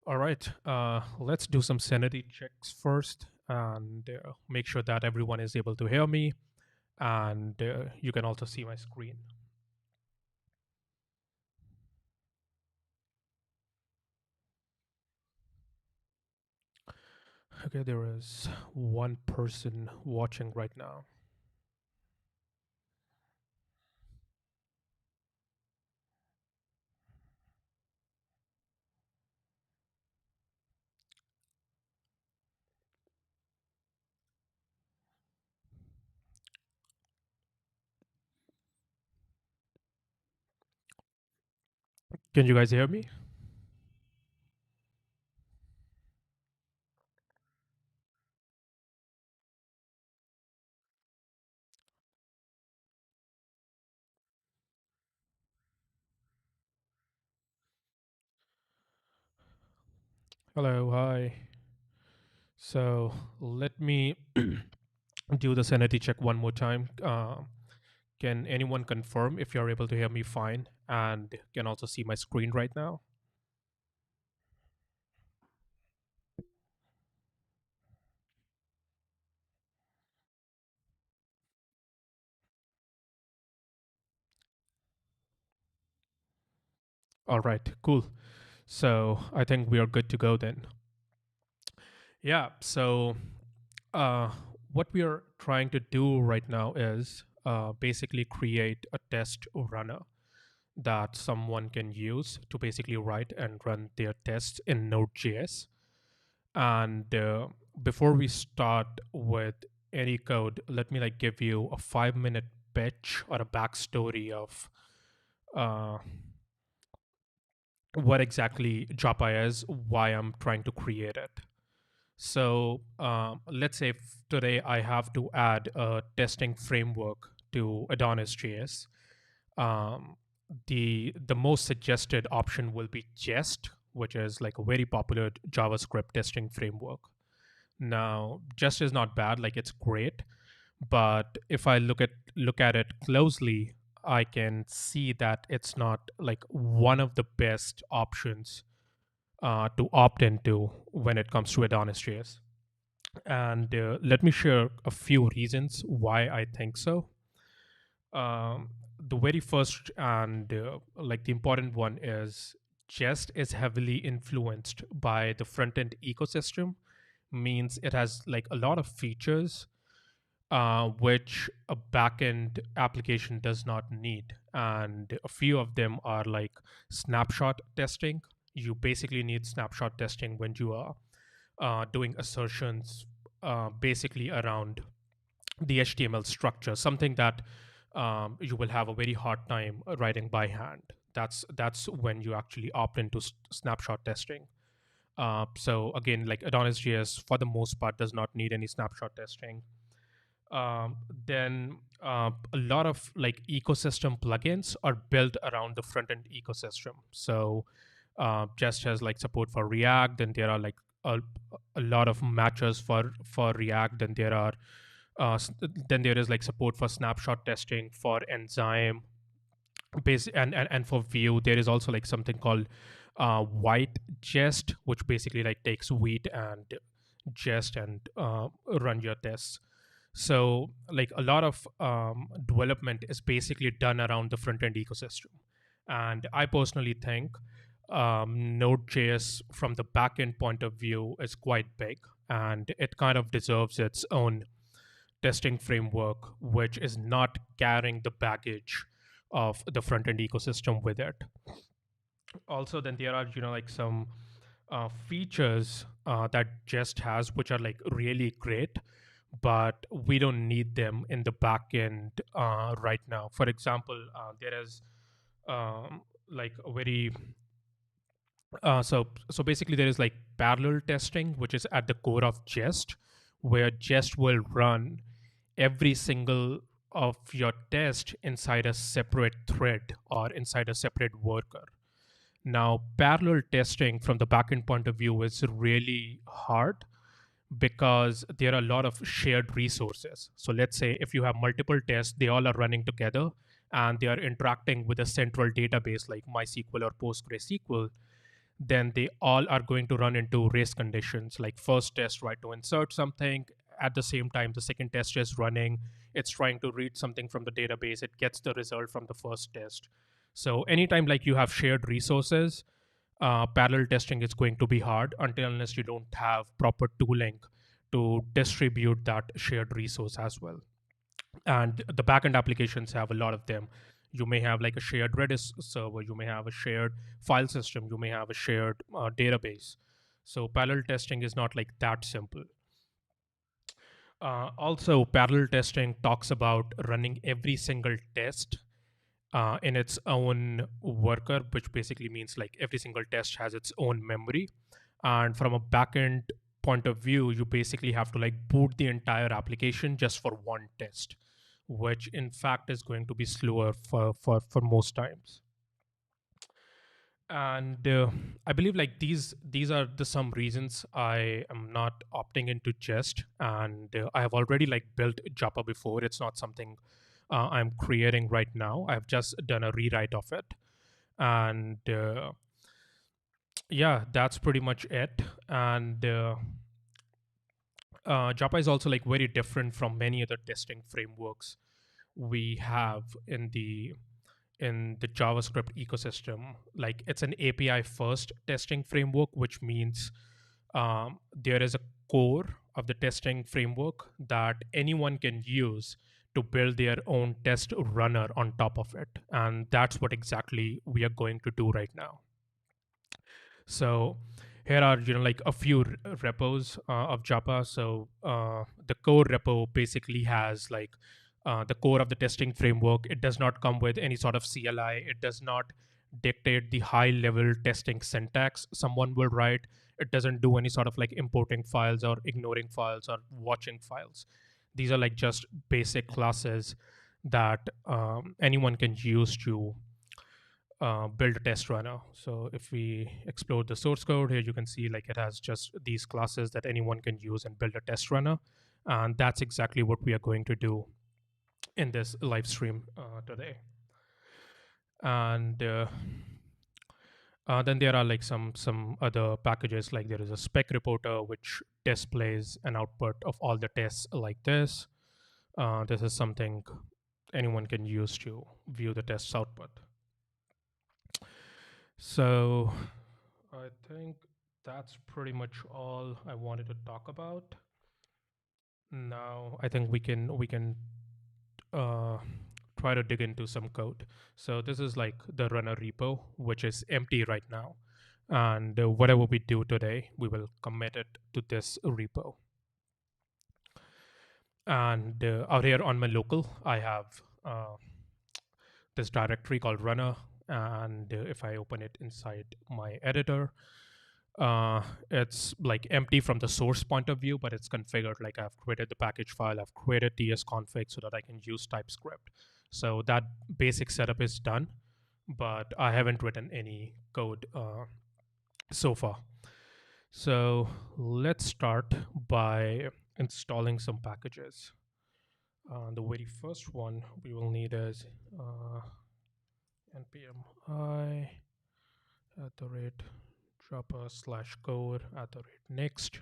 All right, let's do some sanity checks first and make sure that everyone is able to hear me and you can also see my screen. Okay, there is one person watching right now. Can you guys hear me? Hello, hi. So let me do the sanity check one more time. Can anyone confirm if you're able to hear me fine and can also see my screen right now? All right, cool. So I think we are good to go then. Yeah. So uh, what we are trying to do right now is basically create a test runner that someone can use to basically write and run their tests in Node.js. And before we start with any code, let me like give you a 5 minute pitch or a backstory of uh, what exactly Japa is, why I'm trying to create it. So let's say today I have to add a testing framework to Adonis.js. Um, the most suggested option will be Jest, which is like a very popular JavaScript testing framework. Now, Jest is not bad, like it's great, but if I look at it closely, I can see that it's not like one of the best options to opt into when it comes to Adonis.js. And let me share a few reasons why I think so. The very first and like the important one is Jest is heavily influenced by the front end ecosystem, means it has like a lot of features which a backend application does not need. And a few of them are like snapshot testing. You basically need snapshot testing when you are doing assertions basically around the HTML structure, something that you will have a very hard time writing by hand. That's when you actually opt into snapshot testing. So again, like Adonis.js for the most part does not need any snapshot testing. Then a lot of like ecosystem plugins are built around the front end ecosystem. So just has like support for React, then there are like a lot of matches for React, then there are then there is like support for snapshot testing for enzyme and for Vue there is also like something called white jest, which basically like takes wheat and jest and run your tests. So like a lot of development is basically done around the front end ecosystem, and I personally think Node.js from the backend point of view is quite big, and it kind of deserves its own testing framework, which is not carrying the baggage of the front end ecosystem with it. Also, then there are like some features that Jest has, which are like really great, but we don't need them in the back end right now. For example, there is like a very so basically there is like parallel testing, which is at the core of Jest, where Jest will run every single of your test inside a separate thread or inside a separate worker. Now, parallel testing from the backend point of view is really hard because there are a lot of shared resources. So let's say if you have multiple tests, they all are running together and they are interacting with a central database like MySQL or PostgreSQL, then they all are going to run into race conditions. Like first test, right, to insert something. At the same time, the second test is running. It's trying to read something from the database. It gets the result from the first test. So anytime like you have shared resources, parallel testing is going to be hard until unless you don't have proper tooling to distribute that shared resource as well. And the backend applications have a lot of them. You may have like a shared Redis server, you may have a shared file system, you may have a shared database. So parallel testing is not like that simple. Also, parallel testing talks about running every single test in its own worker, which basically means like every single test has its own memory. And from a backend point of view, you basically have to like boot the entire application just for one test, which in fact is going to be slower for most times. And I believe like these are the some reasons I am not opting into Jest. And I have already like built Japa before. It's not something I'm creating right now. I've just done a rewrite of it. And yeah, that's pretty much it. And Japa is also like very different from many other testing frameworks we have in the JavaScript ecosystem. Like it's an API first testing framework, which means there is a core of the testing framework that anyone can use to build their own test runner on top of it. And that's what exactly we are going to do right now. So here are like a few repos of Japa. So the core repo basically has like the core of the testing framework. It does not come with any sort of CLI. It does not dictate the high level testing syntax someone will write. It doesn't do any sort of like importing files or ignoring files or watching files. These are like just basic classes that anyone can use to build a test runner. So if we explore the source code here, you can see like it has just these classes that anyone can use and build a test runner. And that's exactly what we are going to do in this live stream today. And then there are like some other packages, like there is a spec reporter which displays an output of all the tests like this. This is something anyone can use to view the test's output. So I think that's pretty much all I wanted to talk about. Now I think we can uh, try to dig into some code. So this is like the runner repo, which is empty right now. And whatever we do today, we will commit it to this repo. And out here on my local, I have this directory called runner. And if I open it inside my editor, it's like empty from the source point of view, but it's configured like I've created the package file, I've created tsconfig so that I can use TypeScript. So that basic setup is done, but I haven't written any code so far. So let's start by installing some packages. The very first one we will need is npm I @japa/core @next.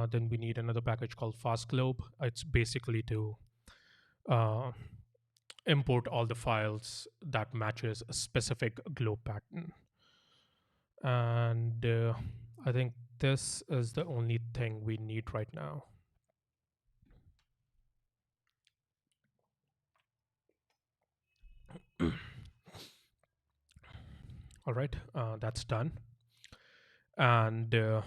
Then we need another package called fastglobe. It's basically to uh, import all the files that matches a specific globe pattern. And I think this is the only thing we need right now. All right, that's done. And you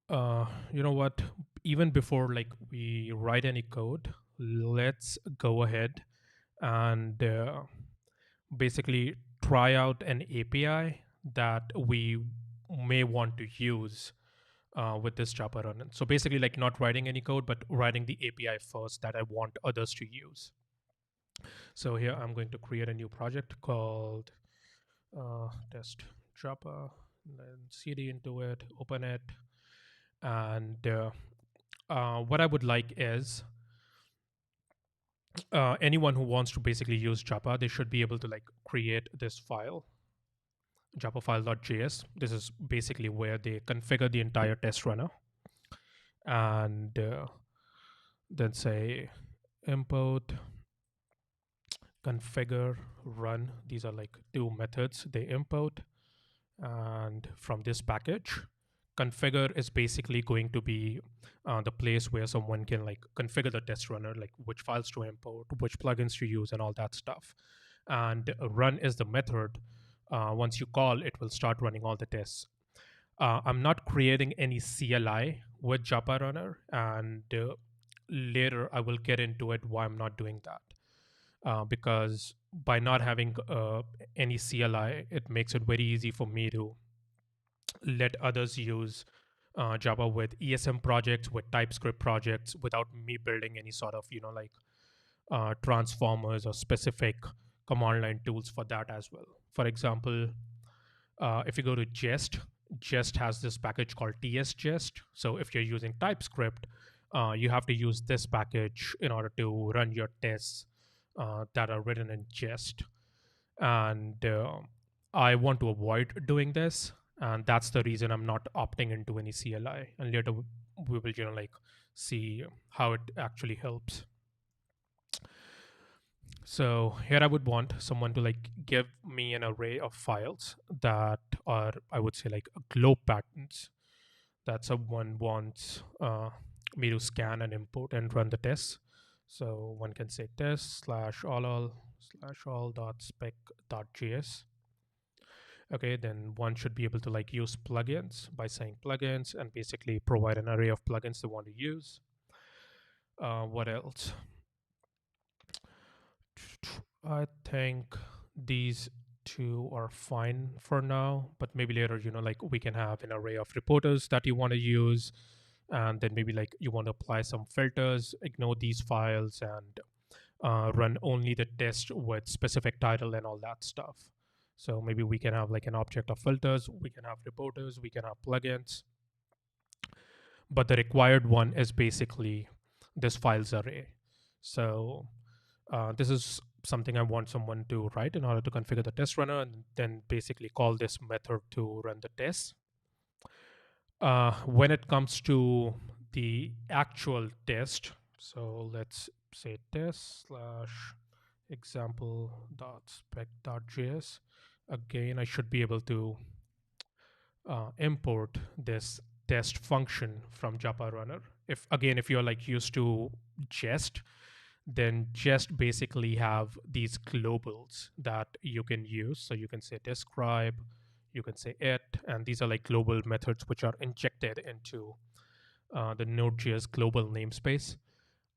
know what? Even before like we write any code, let's go ahead and basically try out an API that we may want to use with this Japa run. So basically, like not writing any code, but writing the API first that I want others to use. So here I'm going to create a new project called test Japa, then cd into it, open it, and what I would like is anyone who wants to basically use Japa, they should be able to like create this file Japa file.js. This is basically where they configure the entire test runner, and then say import configure run. These are like two methods they import, and from this package, configure is basically going to be the place where someone can like configure the test runner, like which files to import, which plugins to use, and all that stuff. And run is the method. Once you call, it will start running all the tests. I'm not creating any CLI with Japa runner, and later I will get into it why I'm not doing that. Because by not having any CLI, it makes it very easy for me to let others use Java with ESM projects, with TypeScript projects, without me building any sort of, like transformers or specific command line tools for that as well. For example, if you go to Jest has this package called tsjest. So if you're using TypeScript, you have to use this package in order to run your tests that are written in Jest. And I want to avoid doing this, and that's the reason I'm not opting into any CLI. And later we will, like see how it actually helps. So here I would want someone to like give me an array of files that are, I would say, like globe patterns that someone wants me to scan and import and run the tests. So one can say test slash all dot spec dot js. Okay, then one should be able to like use plugins by saying plugins and basically provide an array of plugins they want to use. What else? I think these two are fine for now, but maybe later, like we can have an array of reporters that you want to use, and then maybe like you want to apply some filters, ignore these files, and run only the test with specific title and all that stuff. So maybe we can have like an object of filters, we can have reporters, we can have plugins. But the required one is basically this files array. So this is something I want someone to write in order to configure the test runner, and then basically call this method to run the tests. When it comes to the actual test, so let's say test slash example.spec.js. Again, I should be able to import this test function from Japa runner. If you're like used to Jest, then Jest basically have these globals that you can use. So you can say describe, you can say it, and these are like global methods which are injected into the Node.js global namespace.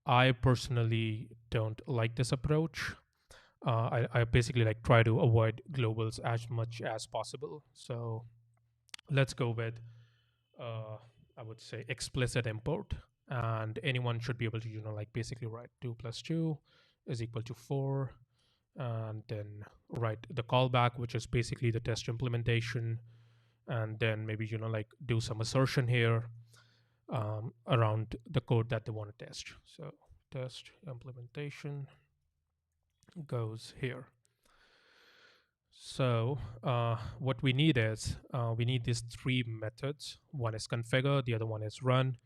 I personally don't like this approach. I basically like try to avoid globals as much as possible. So let's go with, I would say, explicit import. And anyone should be able to, like basically write 2 plus 2 is equal to 4. And then write the callback, which is basically the test implementation. And then maybe, like do some assertion here around the code that they want to test. So test implementation goes here. So what we need is we need these three methods. One is configure, the other one is run,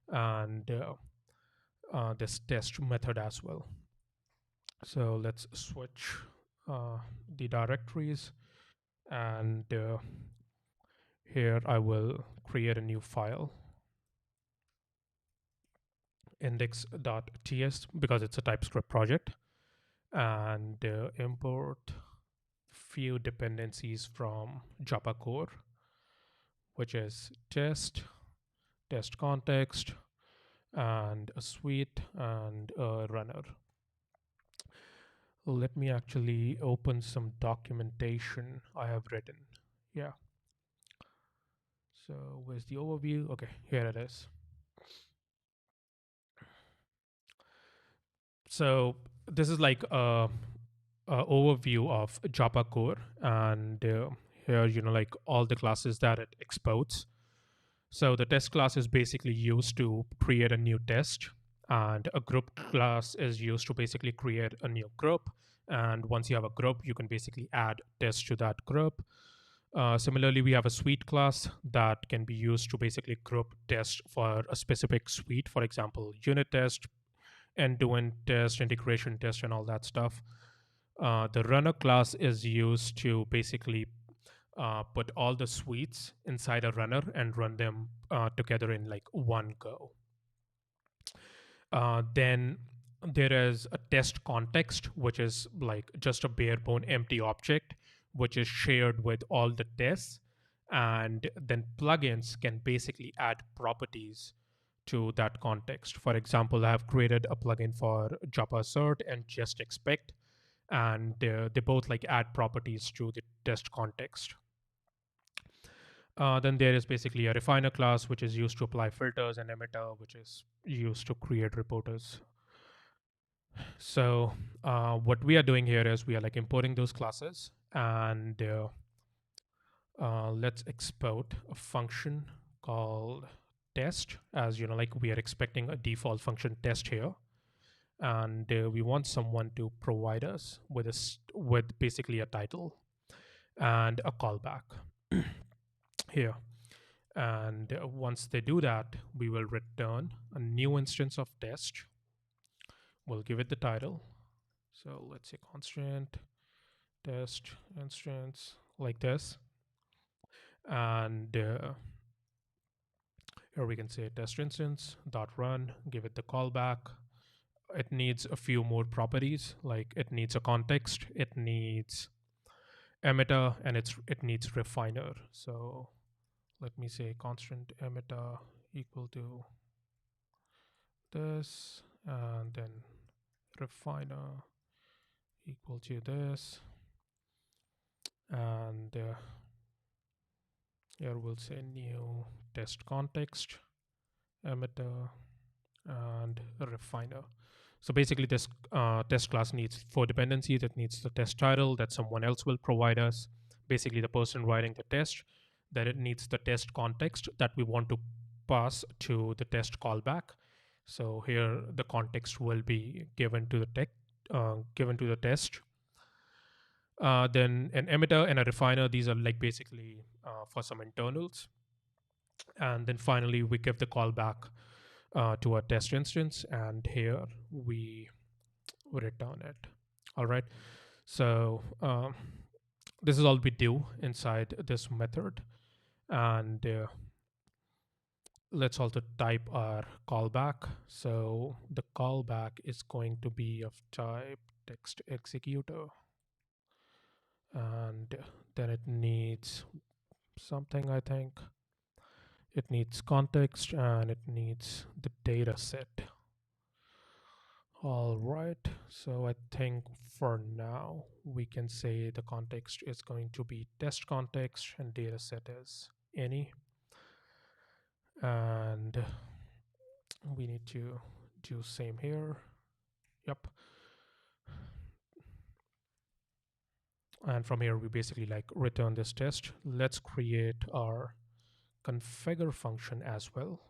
and this test method as well. So let's switch the directories, and here I will create a new file, index.ts, because it's a TypeScript project, and import few dependencies from Japa core, which is test context, and a suite, and a runner. Let me actually open some documentation I have written. Yeah. So where's the overview? Okay, here it is. So this is like a overview of Japa core, and here, like all the classes that it exports. So the test class is basically used to create a new test, and a group class is used to basically create a new group. And once you have a group, you can basically add tests to that group. Similarly, we have a suite class that can be used to basically group tests for a specific suite. For example, unit test, end-to-end test, integration test, and all that stuff. The runner class is used to basically put all the suites inside a runner and run them together in like one go. Then there is a test context, which is like just a bare bone empty object, which is shared with all the tests. And then plugins can basically add properties to that context. For example, I have created a plugin for Japa Assert and Just Expect, and they both like add properties to the test context. Then there is basically a refiner class, which is used to apply filters, and emitter, which is used to create reporters. So what we are doing here is we are like importing those classes, and let's export a function called test, as you know, like we are expecting a default function test here, and we want someone to provide us with with basically a title and a callback here. And once they do that, we will return a new instance of test. We'll give it the title. So let's say constant test instance like this. And here we can say test instance dot run, give it the callback. It needs a few more properties, like it needs a context, it needs emitter, and it needs refiner. So let me say constant emitter equal to this, and then refiner equal to this, and here we'll say new test context, emitter, and refiner. So basically this test class needs 4 dependencies. It needs the test title that someone else will provide us, basically the person writing the test. Then it needs the test context that we want to pass to the test callback. So here the context will be given to the test. Then an emitter and a refiner, these are like basically for some internals. And then finally we give the callback to our test instance, and here we return it. All right. So this is all we do inside this method. And let's also type our callback. So the callback is going to be of type text executor. And then it needs something, I think. It needs context and it needs the data set. All right, so I think for now we can say the context is going to be test context and data set is any. And we need to do same here. Yep. And from here we basically like return this test. Let's create our configure function as well.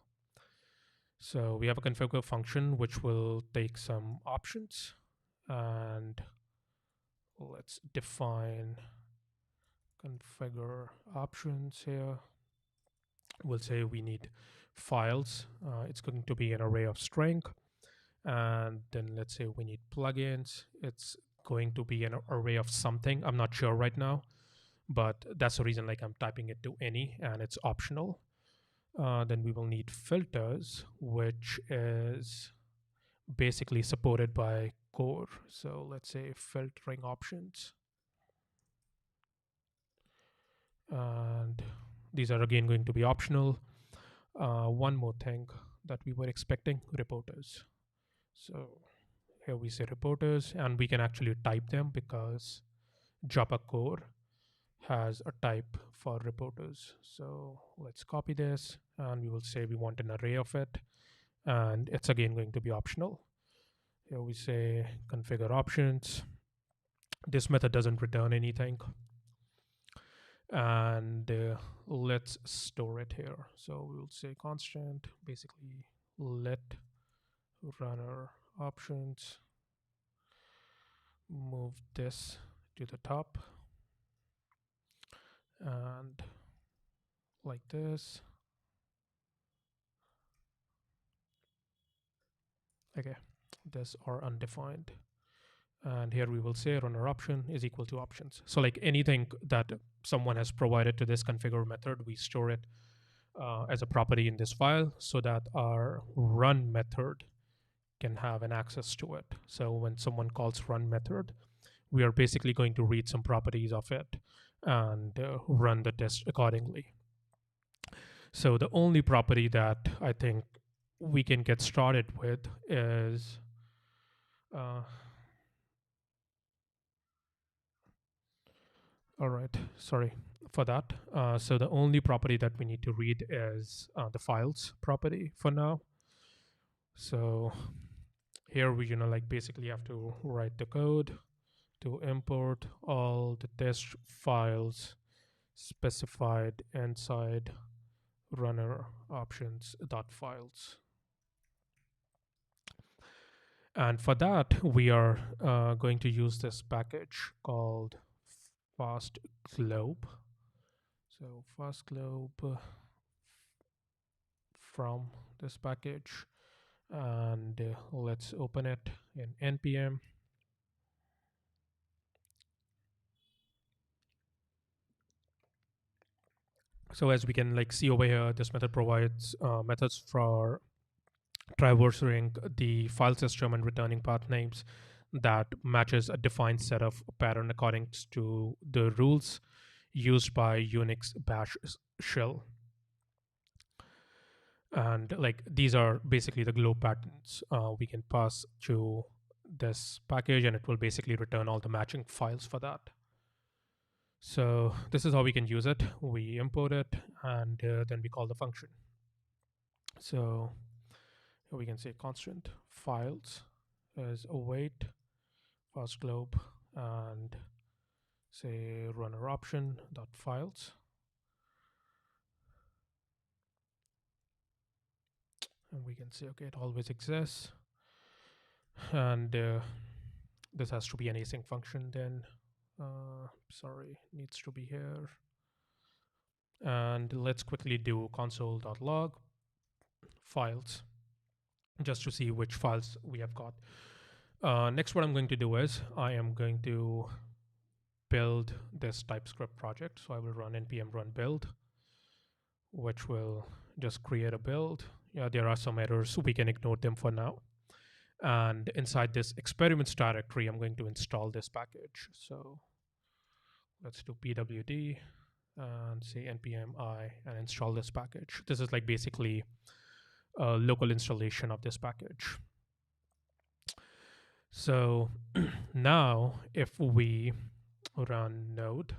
So we have a configure function which will take some options, and let's define configure options here. We'll say we need files. It's going to be an array of string. And then let's say we need plugins. It's going to be an array of something. I'm not sure right now, but that's the reason like I'm typing it to any, and it's optional. Then we will need filters, which is basically supported by core. So let's say filtering options. And these are again going to be optional. One more thing that we were expecting, reporters. So here we say reporters, and we can actually type them because Japa core has a type for reporters. So let's copy this, and we will say we want an array of it, and it's again going to be optional. Here we say configure options. This method doesn't return anything. And let's store it here. So we will say constant, basically let runner options, move this to the top, and like this. Okay, this are undefined. And here we will say runner option is equal to options. So like anything that someone has provided to this configure method, we store it as a property in this file so that our run method can have an access to it. So when someone calls run method, we are basically going to read some properties of it and run the test accordingly. So the only property that I think we can get started with is all right, sorry for that. So the only property that we need to read is the files property for now. So here we, like basically have to write the code to import all the test files specified inside runner options dot files. And for that, we are going to use this package called fast globe. So fast globe from this package, and let's open it in npm. So as we can like see over here, this method provides methods for traversing the file system and returning path names that matches a defined set of pattern according to the rules used by Unix bash shell. And like these are basically the globe patterns we can pass to this package, and it will basically return all the matching files for that. So this is how we can use it. We import it, and then we call the function. So we can say constant files as await fast globe and say runner option dot files, and we can say okay, it always exists, and this has to be an async function then. Sorry, needs to be here. And let's quickly do console.log files just to see which files we have got. Next, what I'm going to do is I am going to build this TypeScript project. So I will run npm run build, which will just create a build. Yeah, there are some errors. We can ignore them for now. And inside this experiments directory, I'm going to install this package. So let's do pwd and say npm I and install this package. This is like basically a local installation of this package. So now if we run node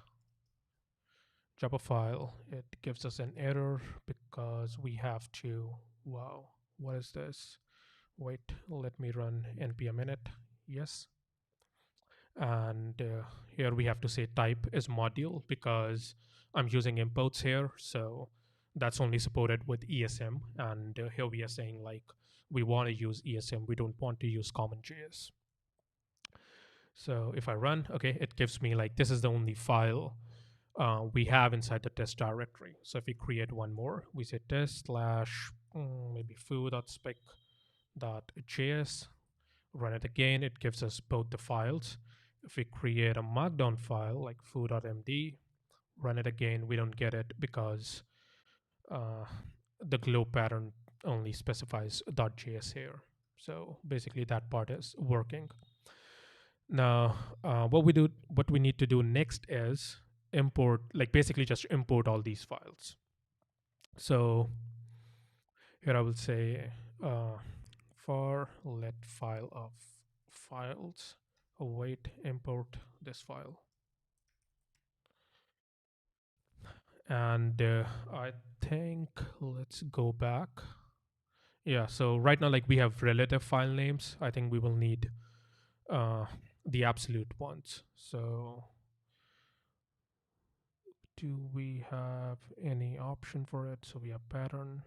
Japa file, it gives us an error because we have to, wow, what is this? Wait, let me run npm init. Yes. And here we have to say type is module because I'm using imports here. So that's only supported with ESM. And here we are saying like we want to use ESM. We don't want to use common.js. So if I run, okay, it gives me like this is the only file we have inside the test directory. So if we create one more, we say test slash maybe foo.spec.js, run it again, it gives us both the files. If we create a markdown file like foo.md, run it again, we don't get it because the globe pattern only specifies .js here. So basically that part is working. Now, what we need to do next is import, like basically just import all these files. So here I will say for let file of files await import this file. And I think let's go back. Yeah, so right now like we have relative file names. I think we will need the absolute ones. So do we have any option for it? So we have pattern.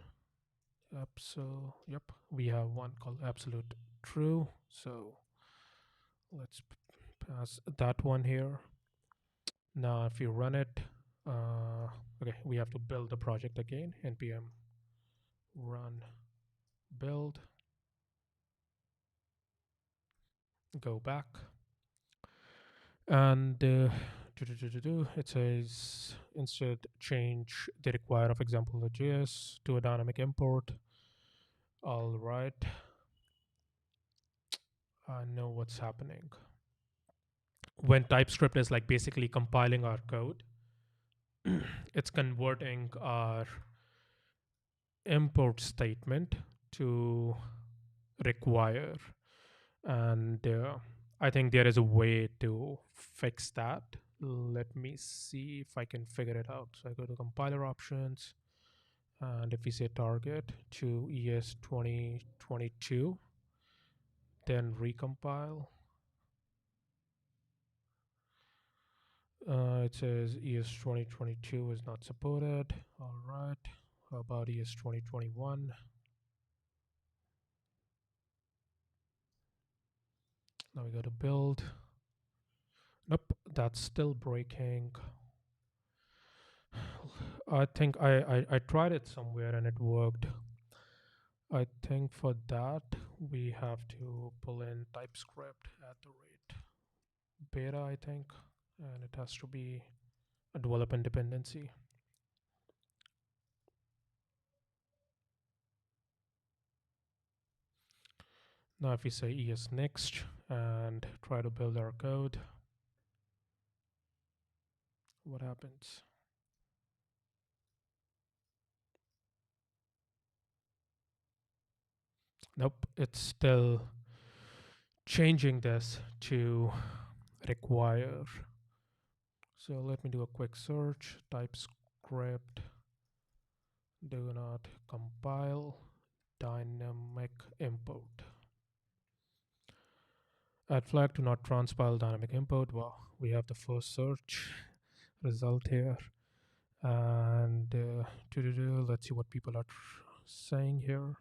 So yep, we have one called absolute true. So let's pass that one here. Now if you run it, Uh, okay, we have to build the project again. npm run build, go back, and it says instead change the require of example.js to a dynamic import. All right, I know what's happening. When TypeScript is like basically compiling our code, it's converting our import statement to require. And I think there is a way to fix that. Let me see if I can figure it out. So I go to compiler options, and if we say target to ES 2022, then recompile. It says ES 2022 is not supported. All right. How about ES 2021? Now we go to build. Nope, that's still breaking. I think I tried it somewhere and it worked. I think for that we have to pull in TypeScript at the rate beta, I think, and it has to be a development dependency. Now if we say ES next and try to build our code, what happens? Nope, it's still changing this to require. So let me do a quick search. TypeScript do not compile dynamic import. Add flag to not transpile dynamic import. Wow, we have the first search result here. And let's see what people are saying here.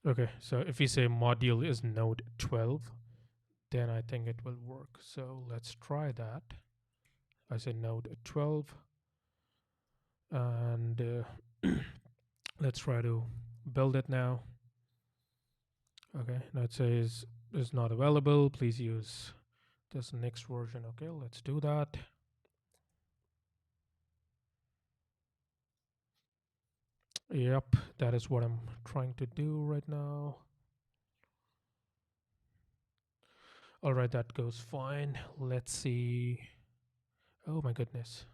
Okay, so if we say module is node 12, then I think it will work. So let's try that. I say node 12, and let's try to build it now. Okay, now it says is not available. Please use this next version. Okay, let's do that. Yep, that is what I'm trying to do right now. All right, that goes fine. Let's see. Oh my goodness.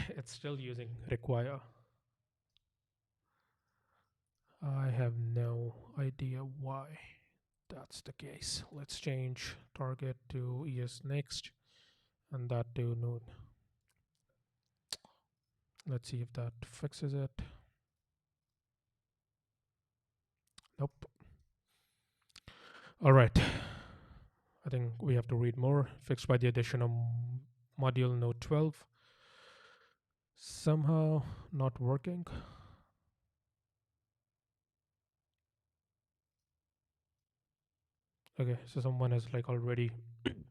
It's still using require. I have no idea why that's the case. Let's change target to ES next and that to noon. Let's see if that fixes it. Nope. All right. I think we have to read more. Fixed by the addition of module node 12. Somehow not working. Okay, so someone has like already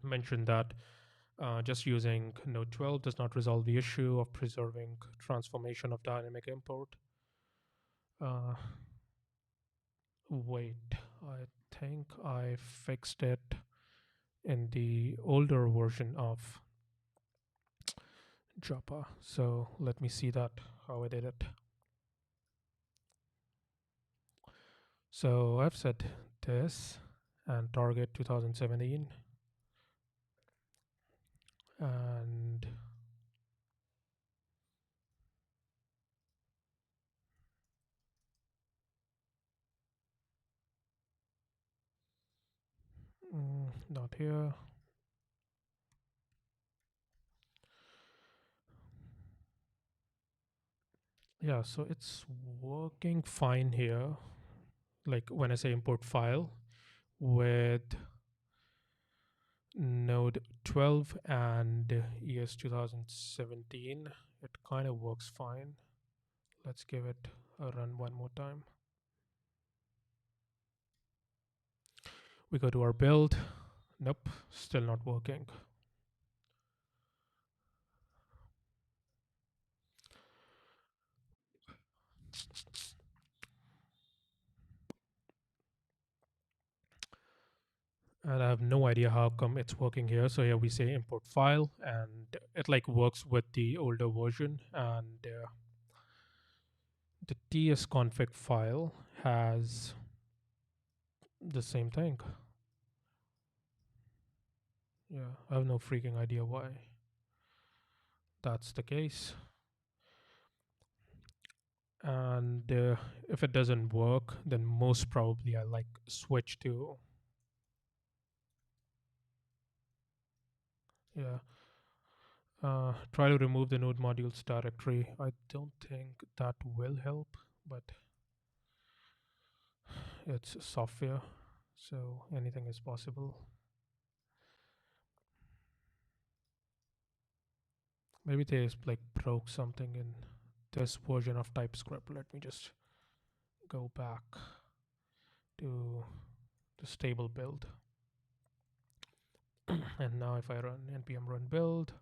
mentioned that just using node 12 does not resolve the issue of preserving transformation of dynamic import. Wait, I think I fixed it in the older version of Japa. So let me see that, how I did it. So I've set this and target 2017 and not here. Yeah, so it's working fine here. Like when I say import file with Node 12 and ES 2017. It kind of works fine. Let's give it a run one more time. We go to our build. Nope, still not working. And I have no idea how come it's working here. So here we say import file, and it like works with the older version, and the tsconfig file has the same thing. Yeah, I have no freaking idea why that's the case. And if it doesn't work, then most probably I like switch to, yeah, try to remove the node modules directory. I don't think that will help, but it's software, so anything is possible. Maybe they like broke something in this version of TypeScript. Let me just go back to the stable build. And now if I run npm run build,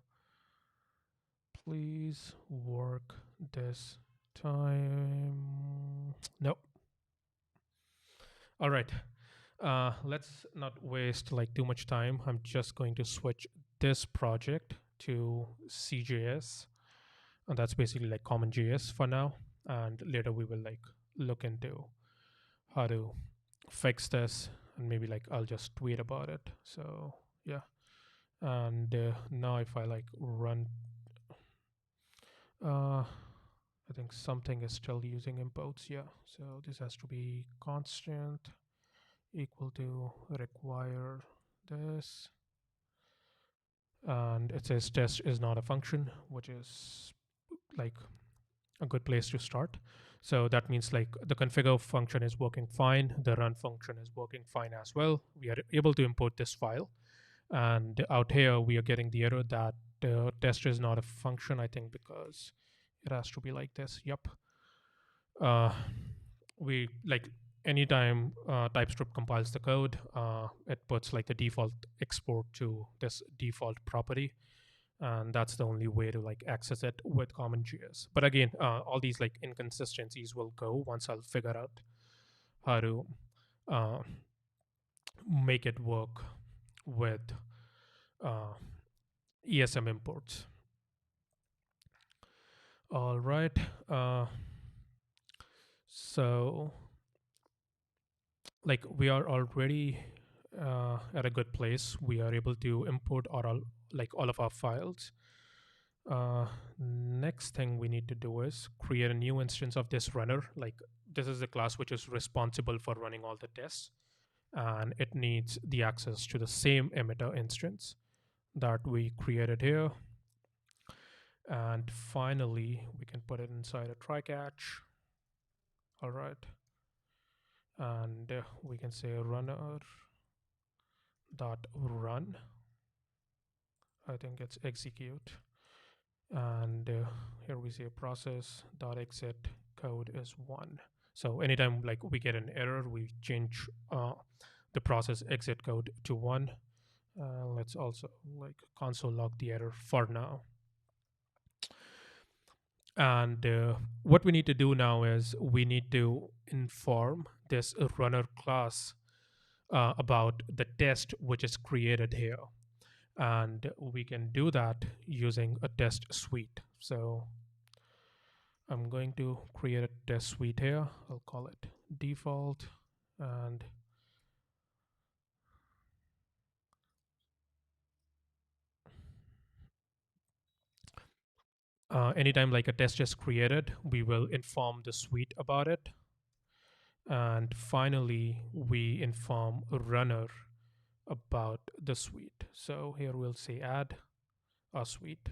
please work this time. Nope. All right. Let's not waste like too much time. I'm just going to switch this project to CJS, and that's basically like CommonJS for now. And later we will like look into how to fix this, and maybe like I'll just tweet about it. So yeah. And now if I like run, I think something is still using imports. Yeah. So this has to be constant equal to require this, and it says test is not a function, which is like a good place to start. So that means like the configure function is working fine, the run function is working fine as well. We are able to import this file, and out here we are getting the error that test is not a function, I think because it has to be like this. Yep. We like anytime TypeScript compiles the code, it puts like the default export to this default property, and that's the only way to like access it with CommonJS. But again, all these like inconsistencies will go once I'll figure out how to uh, make it work with uh, ESM imports. All right. So like we are already at a good place. We are able to import all of our files. Next thing we need to do is create a new instance of this runner. Like this is the class which is responsible for running all the tests, and it needs the access to the same emitter instance that we created here. And finally, we can put it inside a try catch. All right. And we can say runner dot run. I think it's execute. And here we say process dot exit code is 1. So anytime like we get an error, we change the process exit code to 1. Let's also like console log the error for now. And what we need to do now is we need to inform this runner class about the test which is created here. And we can do that using a test suite. So I'm going to create a test suite here. I'll call it default, and anytime like a test is created, we will inform the suite about it. And finally, we inform a runner about the suite. So here we'll say add a suite.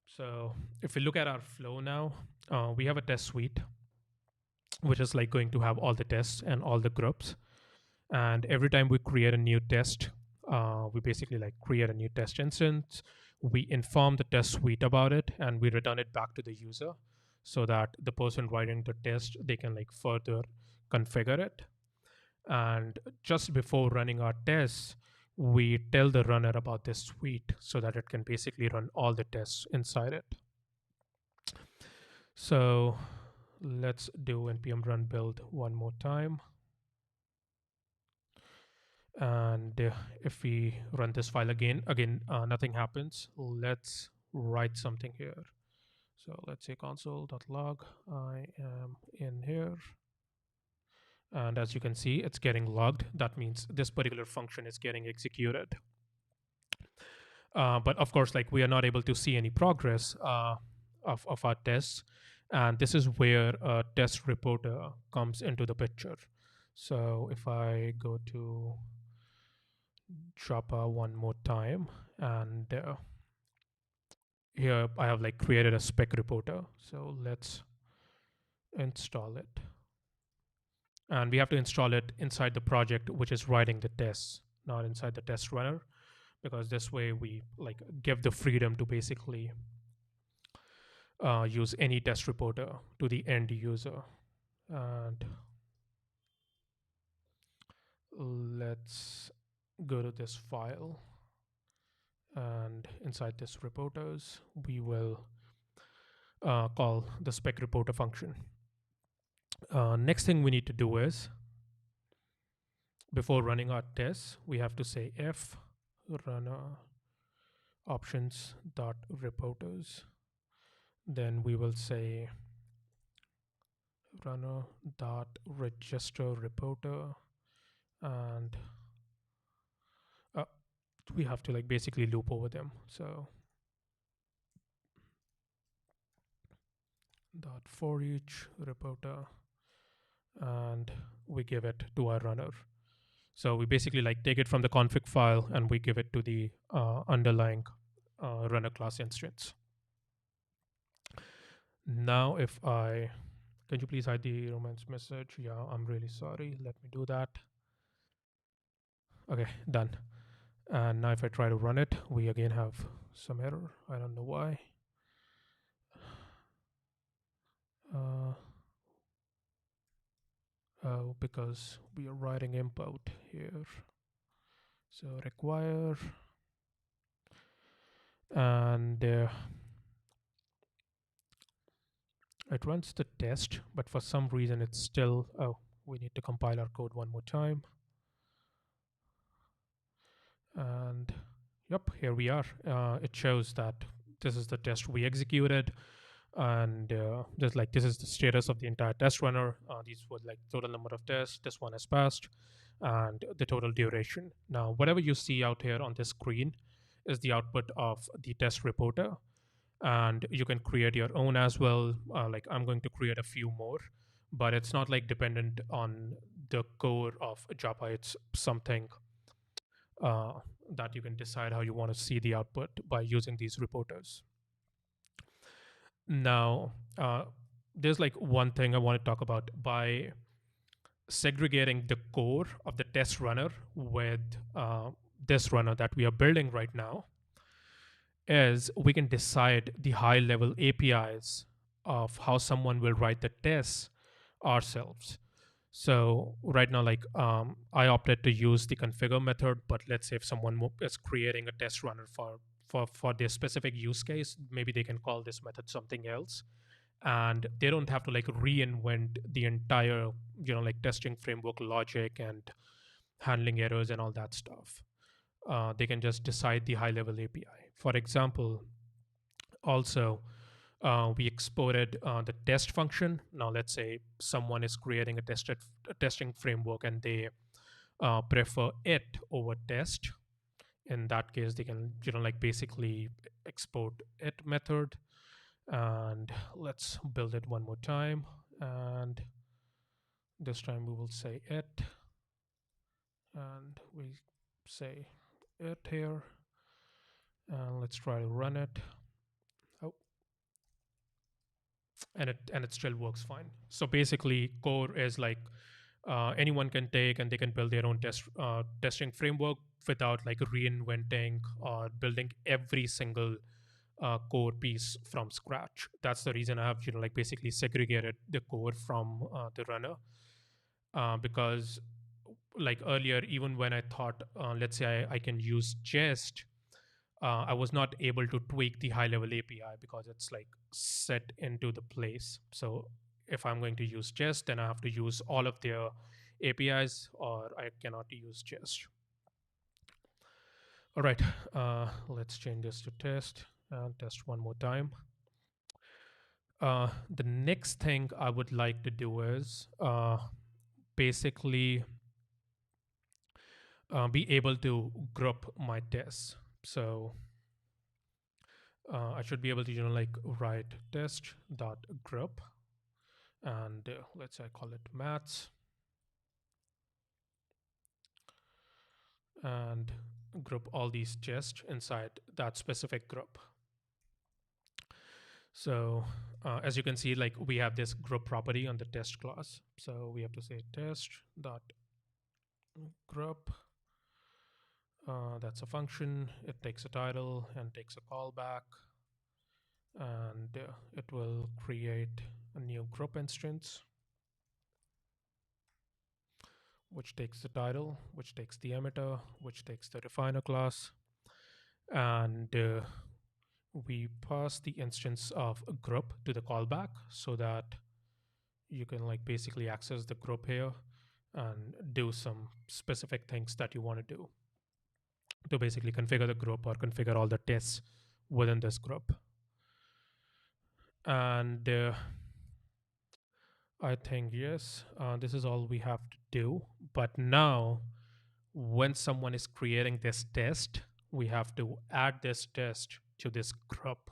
So if we look at our flow now, we have a test suite, which is like going to have all the tests and all the groups. And every time we create a new test, We basically like create a new test instance. We inform the test suite about it, and we return it back to the user so that the person writing the test, they can like further configure it. And just before running our tests, we tell the runner about this suite so that it can basically run all the tests inside it. So let's do npm run build one more time. And if we run this file again, nothing happens. Let's write something here. So let's say console.log, I am in here. And as you can see, it's getting logged. That means this particular function is getting executed. But of course, like we are not able to see any progress of our tests. And this is where a test reporter comes into the picture. So if I go to Japa one more time, and here I have like created a spec reporter. So let's install it. And we have to install it inside the project which is writing the tests, not inside the test runner, because this way we like give the freedom to basically use any test reporter to the end user. And let's go to this file, and inside this reporters we will call the spec reporter function. Next thing we need to do is, before running our tests, we have to say if runner options dot reporters, then we will say runner dot register reporter, and we have to like basically loop over them. So dot for each reporter, and we give it to our runner. So we basically like take it from the config file and we give it to the underlying runner class instance. Now if I, can you please hide the romance message? Yeah, I'm really sorry. Let me do that. Okay, done. And now if I try to run it, we again have some error. I don't know why. Because we are writing import here. So require, and it runs the test, but for some reason it's still, oh, we need to compile our code one more time. And yep, here we are. It shows that this is the test we executed, and just like this is the status of the entire test runner. These were like total number of tests. This one has passed, and the total duration. Now, whatever you see out here on this screen is the output of the test reporter, and you can create your own as well. Like I'm going to create a few more, but it's not like dependent on the core of Japa. It's something that you can decide how you want to see the output by using these reporters. Now, there's like one thing I want to talk about. By segregating the core of the test runner with this runner that we are building right now, is we can decide the high level APIs of how someone will write the tests ourselves. So right now, like I opted to use the configure method, but let's say if someone is creating a test runner for their specific use case, maybe they can call this method something else, and they don't have to like reinvent the entire like testing framework logic and handling errors and all that stuff. They can just decide the high level API. For example, also we exported the test function. Now let's say someone is creating a testing framework and they prefer it over test. In that case, they can like basically export it method. And let's build it one more time, and this time we will say it, and we say it here, and let's try to run it. Oh, and it still works fine. So basically core is like anyone can take, and they can build their own testing framework without like reinventing or building every single core piece from scratch. That's the reason I have like basically segregated the core from the runner, because like earlier, even when I thought, let's say I can use Jest, I was not able to tweak the high level API because it's like set into the place. So if I'm going to use Jest, then I have to use all of their APIs, or I cannot use Jest. All right, let's change this to test and test one more time. The next thing I would like to do is basically be able to group my tests. So I should be able to, like write test dot group, and let's say I call it maths, and group all these tests inside that specific group. So as you can see, like we have this group property on the test class. So we have to say test dot group. That's a function. It takes a title and takes a callback, and it will create a new group instance, which takes the title, which takes the emitter, which takes the definer class, and we pass the instance of a group to the callback so that you can like basically access the group here and do some specific things that you want to do to basically configure the group or configure all the tests within this group. And I think, yes, this is all we have to do. But now, when someone is creating this test, we have to add this test to this group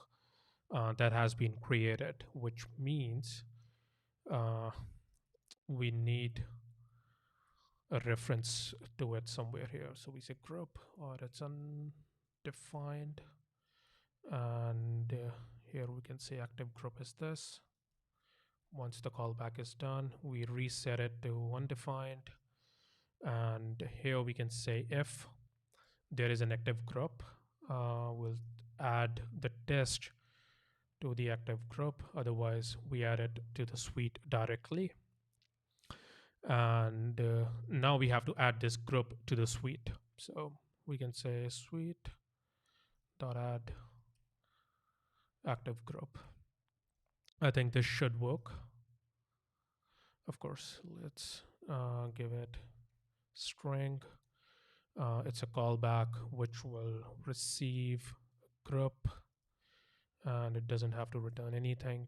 that has been created, which means uh, we need a reference to it somewhere here. So we say group, or it's undefined. And here we can say active group is this. Once the callback is done, we reset it to undefined. And here we can say if there is an active group, we'll add the test to the active group. Otherwise, we add it to the suite directly. And now we have to add this group to the suite. So we can say suite dot add active group. I think this should work. Of course, let's give it string. It's a callback which will receive a group, and it doesn't have to return anything.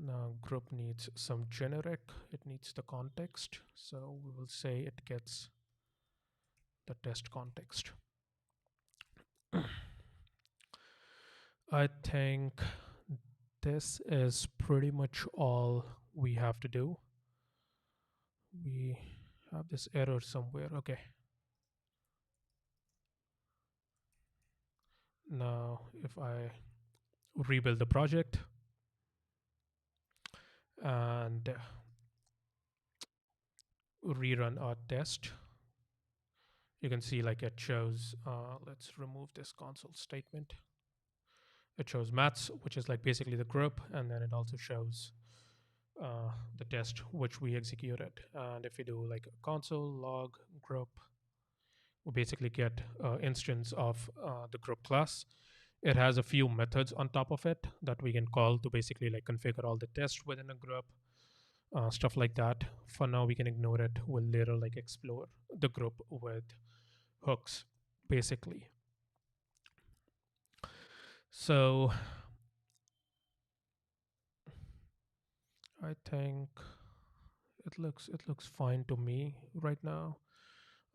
Now group needs some generic, it needs the context. So we will say it gets the test context. I think this is pretty much all we have to do. We have this error somewhere. Okay. Now, if I rebuild the project and rerun our test, you can see like it shows, let's remove this console statement. It shows maths, which is like basically the group, and then it also shows the test which we executed. And if we do like a console log group, we basically get instance of the group class. It has a few methods on top of it that we can call to basically like configure all the tests within a group, stuff like that. For now, we can ignore it. We'll later like explore the group with hooks, basically. So I think it looks fine to me right now.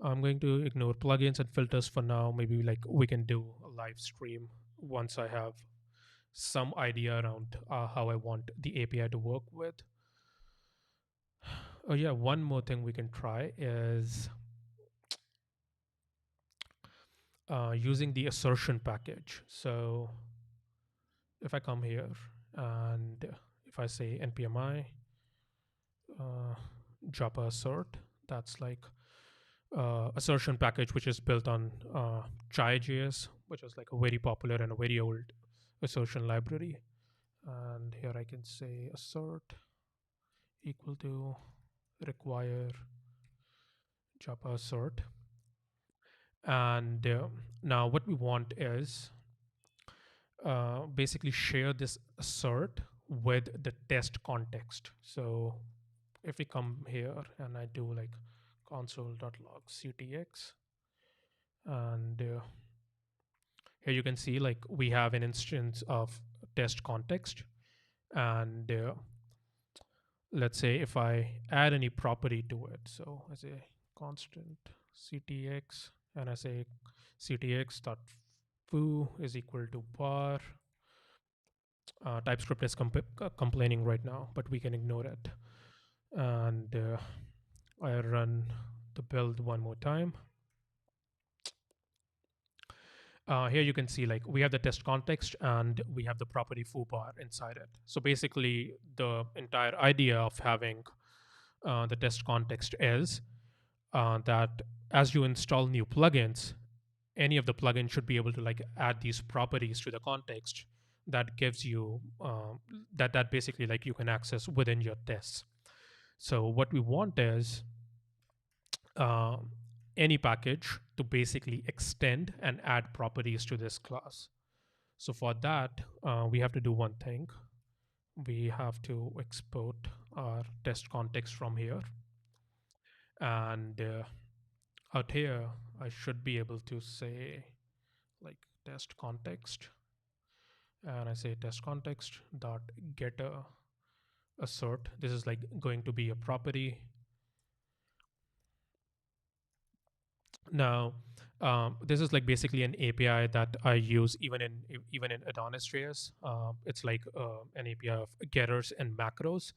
I'm going to ignore plugins and filters for now. Maybe like we can do a live stream once I have some idea around how I want the API to work with. Oh yeah, one more thing we can try is using the assertion package. So if I come here and if I say npmi uh, Japa assert. That's like assertion package which is built on Chai.js, which is like a very popular and a very old assertion library. And here I can say assert equal to require Japa assert. And now what we want is basically share this assert with the test context. So if we come here and I do like console.log ctx, and here you can see like we have an instance of test context. And let's say if I add any property to it, so I say constant ctx, and I say ctx dot foo is equal to bar. TypeScript is complaining right now, but we can ignore it. And I run the build one more time. Here you can see like we have the test context and we have the property foobar inside it. So basically the entire idea of having the test context is that as you install new plugins, any of the plugins should be able to like add these properties to the context that gives you that basically like you can access within your tests. So what we want is uh, any package to basically extend and add properties to this class. So for that, we have to do one thing. We have to export our test context from here. And out here, I should be able to say like test context. And I say test context dot getter assert. This is like going to be a property. Now, this is like basically an API that I use even in Adonis.js. It's like an API of getters and macros,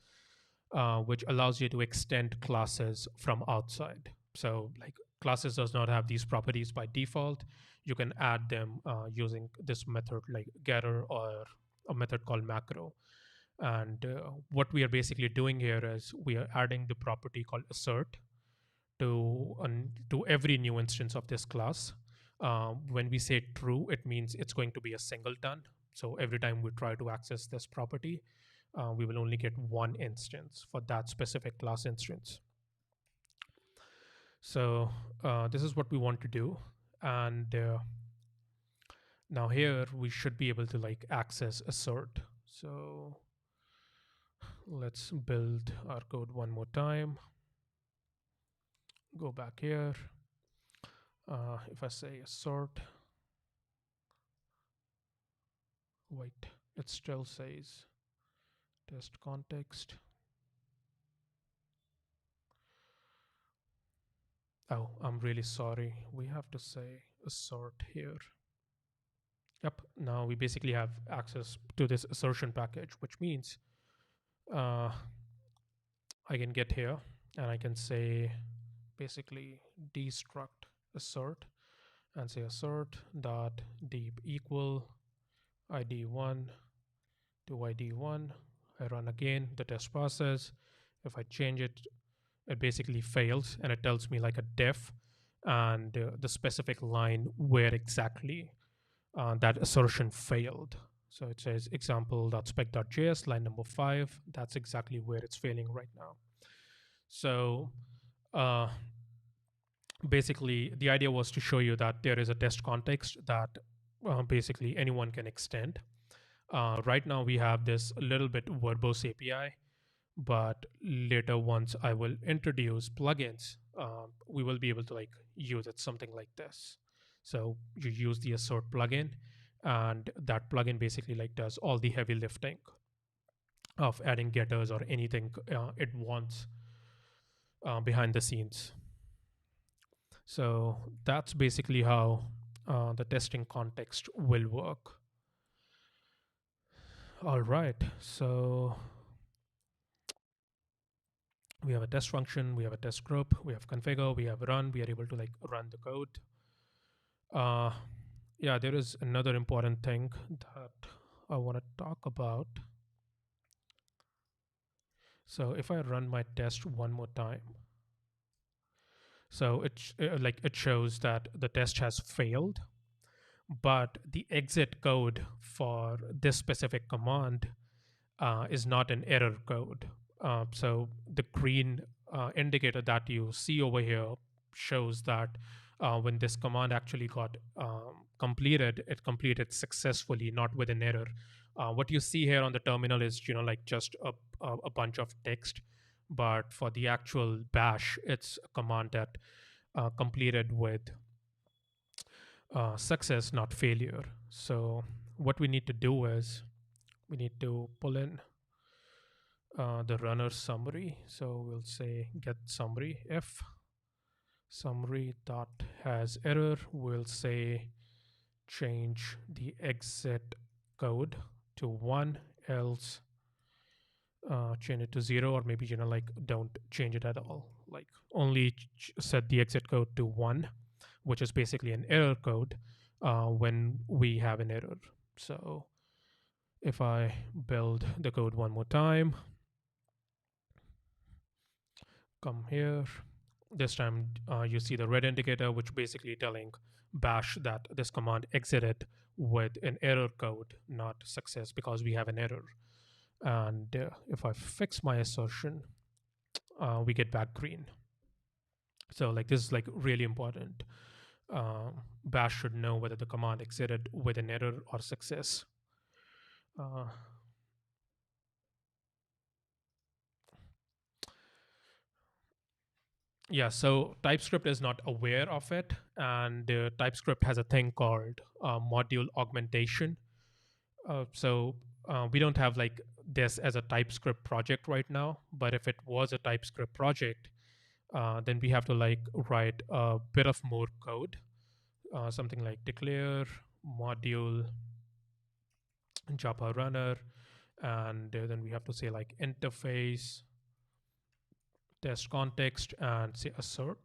which allows you to extend classes from outside. So, like classes does not have these properties by default. You can add them using this method like getter or a method called macro. And what we are basically doing here is we are adding the property called assert to every new instance of this class. When we say true, it means it's going to be a singleton. So every time we try to access this property, we will only get one instance for that specific class instance. So this is what we want to do. And now here we should be able to like access assert. So let's build our code one more time. Go back here. If I say assert, wait, it still says test context. Oh, I'm really sorry. We have to say assert here. Yep, now we basically have access to this assertion package, which means I can get here and I can say basically destruct assert and say assert dot deep equal id1 to id1. I run again, the test passes. If I change it, it basically fails and it tells me like a def and the specific line where exactly that assertion failed. So it says example.spec.js, line number 5. That's exactly where it's failing right now. So basically, the idea was to show you that there is a test context that basically anyone can extend. Right now, we have this a little bit verbose API, but later, once I will introduce plugins, we will be able to like use it something like this. So you use the assert plugin, and that plugin basically like does all the heavy lifting of adding getters or anything it wants behind the scenes. So that's basically how the testing context will work. All right, so we have a test function, we have a test group, we have configure, we have run, we are able to like run the code. Yeah, there is another important thing that I want to talk about. So if I run my test one more time, so it shows that the test has failed, but the exit code for this specific command is not an error code. So the green indicator that you see over here shows that when this command actually got completed, it completed successfully, not with an error. What you see here on the terminal is, like just a bunch of text, but for the actual bash, it's a command that completed with success, not failure. So what we need to do is we need to pull in the runner summary. So we'll say get summary. If summary dot has error, we'll say change the exit code to 1, else change it to 0, or maybe like don't change it at all, like only set the exit code to 1, which is basically an error code when we have an error. So if I build the code one more time, come here, this time you see the red indicator, which basically telling bash that this command exited with an error code, not success, because we have an error. And if I fix my assertion, we get back green. So like this is like really important. Bash should know whether the command exited with an error or success. Yeah, so TypeScript is not aware of it, and TypeScript has a thing called module augmentation. So we don't have like this as a TypeScript project right now, but if it was a TypeScript project, then we have to like write a bit of more code, something like declare module Japa runner, and then we have to say like interface test context and say assert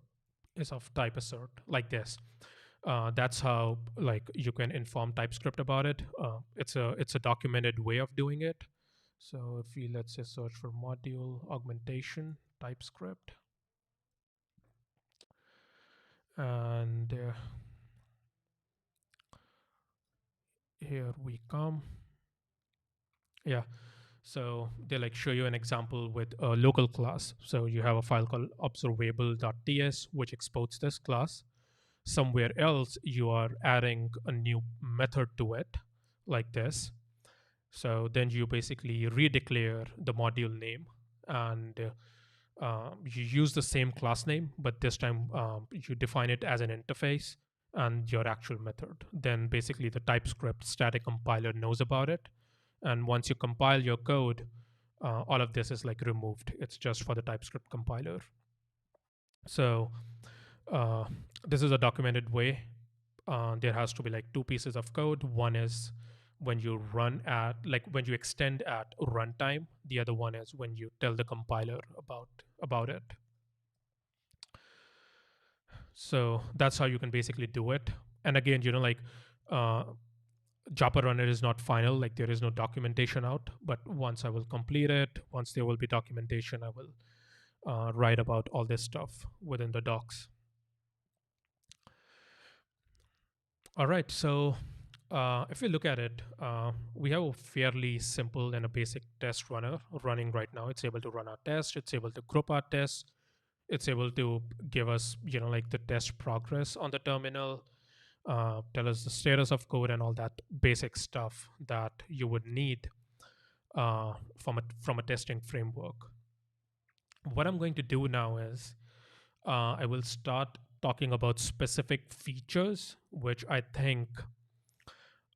is of type assert, like this. That's how like you can inform TypeScript about it. It's a documented way of doing it. So if we, let's say, search for module augmentation TypeScript, and here we come. Yeah, so they like show you an example with a local class. So you have a file called observable.ts, which exports this class. Somewhere else, you are adding a new method to it, like this. So then you basically redeclare the module name, and you use the same class name, but this time you define it as an interface and your actual method. Then basically the TypeScript static compiler knows about it. And once you compile your code, all of this is like removed. It's just for the TypeScript compiler. So uh, this is a documented way. There has to be like two pieces of code. One is when you run at, like when you extend at runtime. The other one is when you tell the compiler about it. So that's how you can basically do it. And again, like Japa runner is not final, like there is no documentation out, but once I will complete it, once there will be documentation, I will write about all this stuff within the docs. All right, so if we look at it, we have a fairly simple and a basic test runner running right now. It's able to run our test, it's able to group our tests, it's able to give us, like the test progress on the terminal, tell us the status of code and all that basic stuff that you would need from a testing framework. What I'm going to do now is I will start talking about specific features, which I think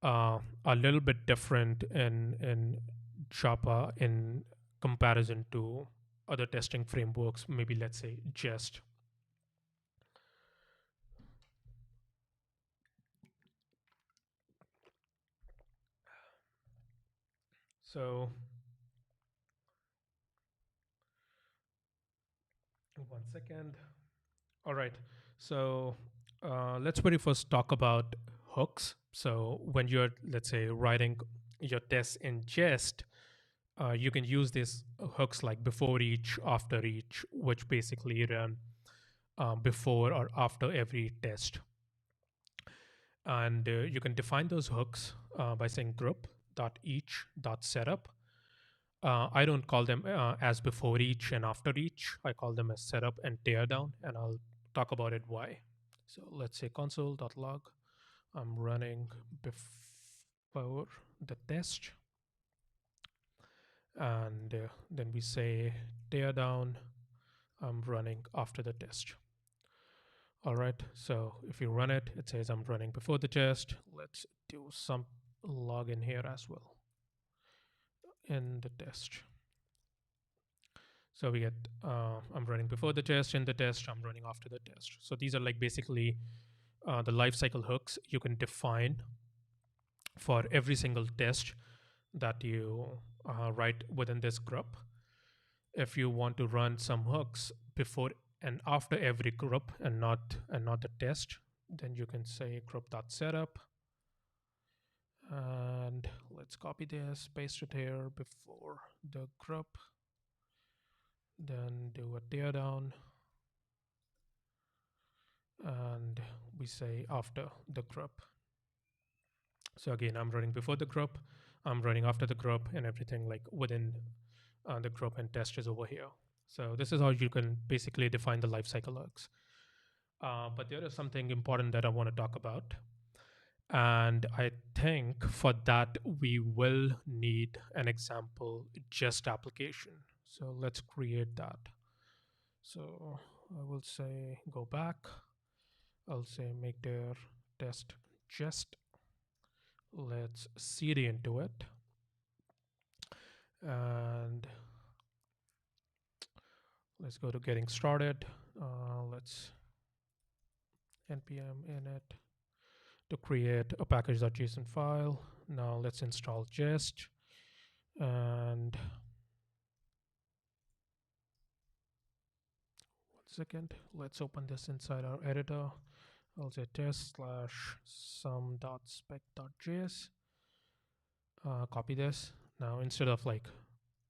are a little bit different in Japa in comparison to other testing frameworks, maybe let's say Jest. So 1 second. All right. So let's very first talk about hooks. So when you're, let's say, writing your tests in Jest, You can use these hooks like before each, after each, which basically run before or after every test. And you can define those hooks by saying group.each.setup. I don't call them as before each and after each. I call them as setup and teardown, and I'll talk about it why. So let's say console.log. I'm running before the test, and then we say teardown. I'm running after the test. All right, so if you run it, it says I'm running before the test. Let's do some login here as well in the test. So we get I'm running before the test, in the test, I'm running after the test. So these are like basically the lifecycle hooks you can define for every single test that you write within this group. If you want to run some hooks before and after every group and not the test, then you can say group.setup, and let's copy this, paste it here before the group, then do a teardown, and we say after the group. So again, I'm running before the group, I'm running after the group, and everything like within the group and test is over here. So this is how you can basically define the lifecycle hooks. But there is something important that I want to talk about. And I think for that, we will need an example just application. So let's create that. So I will say go back. I'll say make their test just. Let's cd into it. And let's go to getting started. Let's npm init to create a package.json file. Now let's install jest, and 1 second, let's open this inside our editor. I'll say test slash sum.spec.js. Copy this. Now instead of like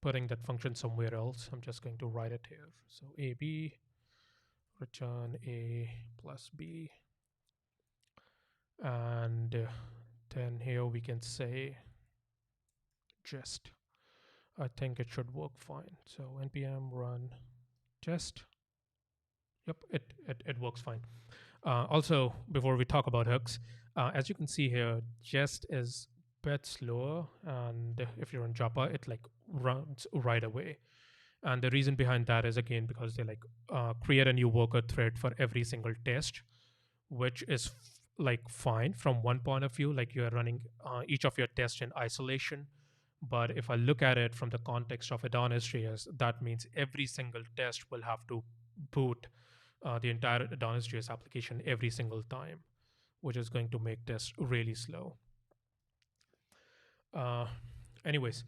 putting that function somewhere else, I'm just going to write it here. So ab return a plus b, and then here we can say jest. I think it should work fine. So npm run jest. Yep, it works fine. Also, before we talk about hooks, as you can see here, jest is a bit slower, and if you're on Japa, it like runs right away. And the reason behind that is again because they like create a new worker thread for every single test, which is like fine from one point of view, like you're running each of your tests in isolation. But if I look at it from the context of Adonis.js, that means every single test will have to boot the entire Adonis.js application every single time, which is going to make this really slow. Uh, anyways,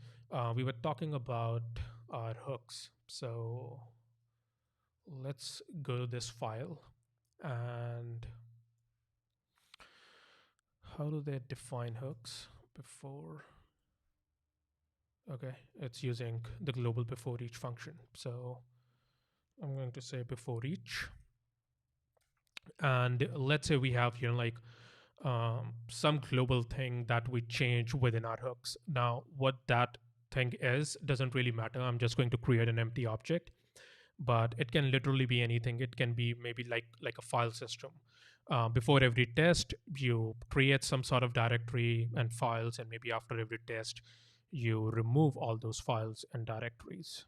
we were talking about our hooks. So let's go to this file, and how do they define hooks before? Okay, it's using the global before each function. So I'm going to say before each. And let's say we have here like some global thing that we change within our hooks. Now, what that thing is doesn't really matter. I'm just going to create an empty object, but it can literally be anything. It can be maybe like a file system. Before every test, you create some sort of directory and files, and maybe after every test, you remove all those files and directories.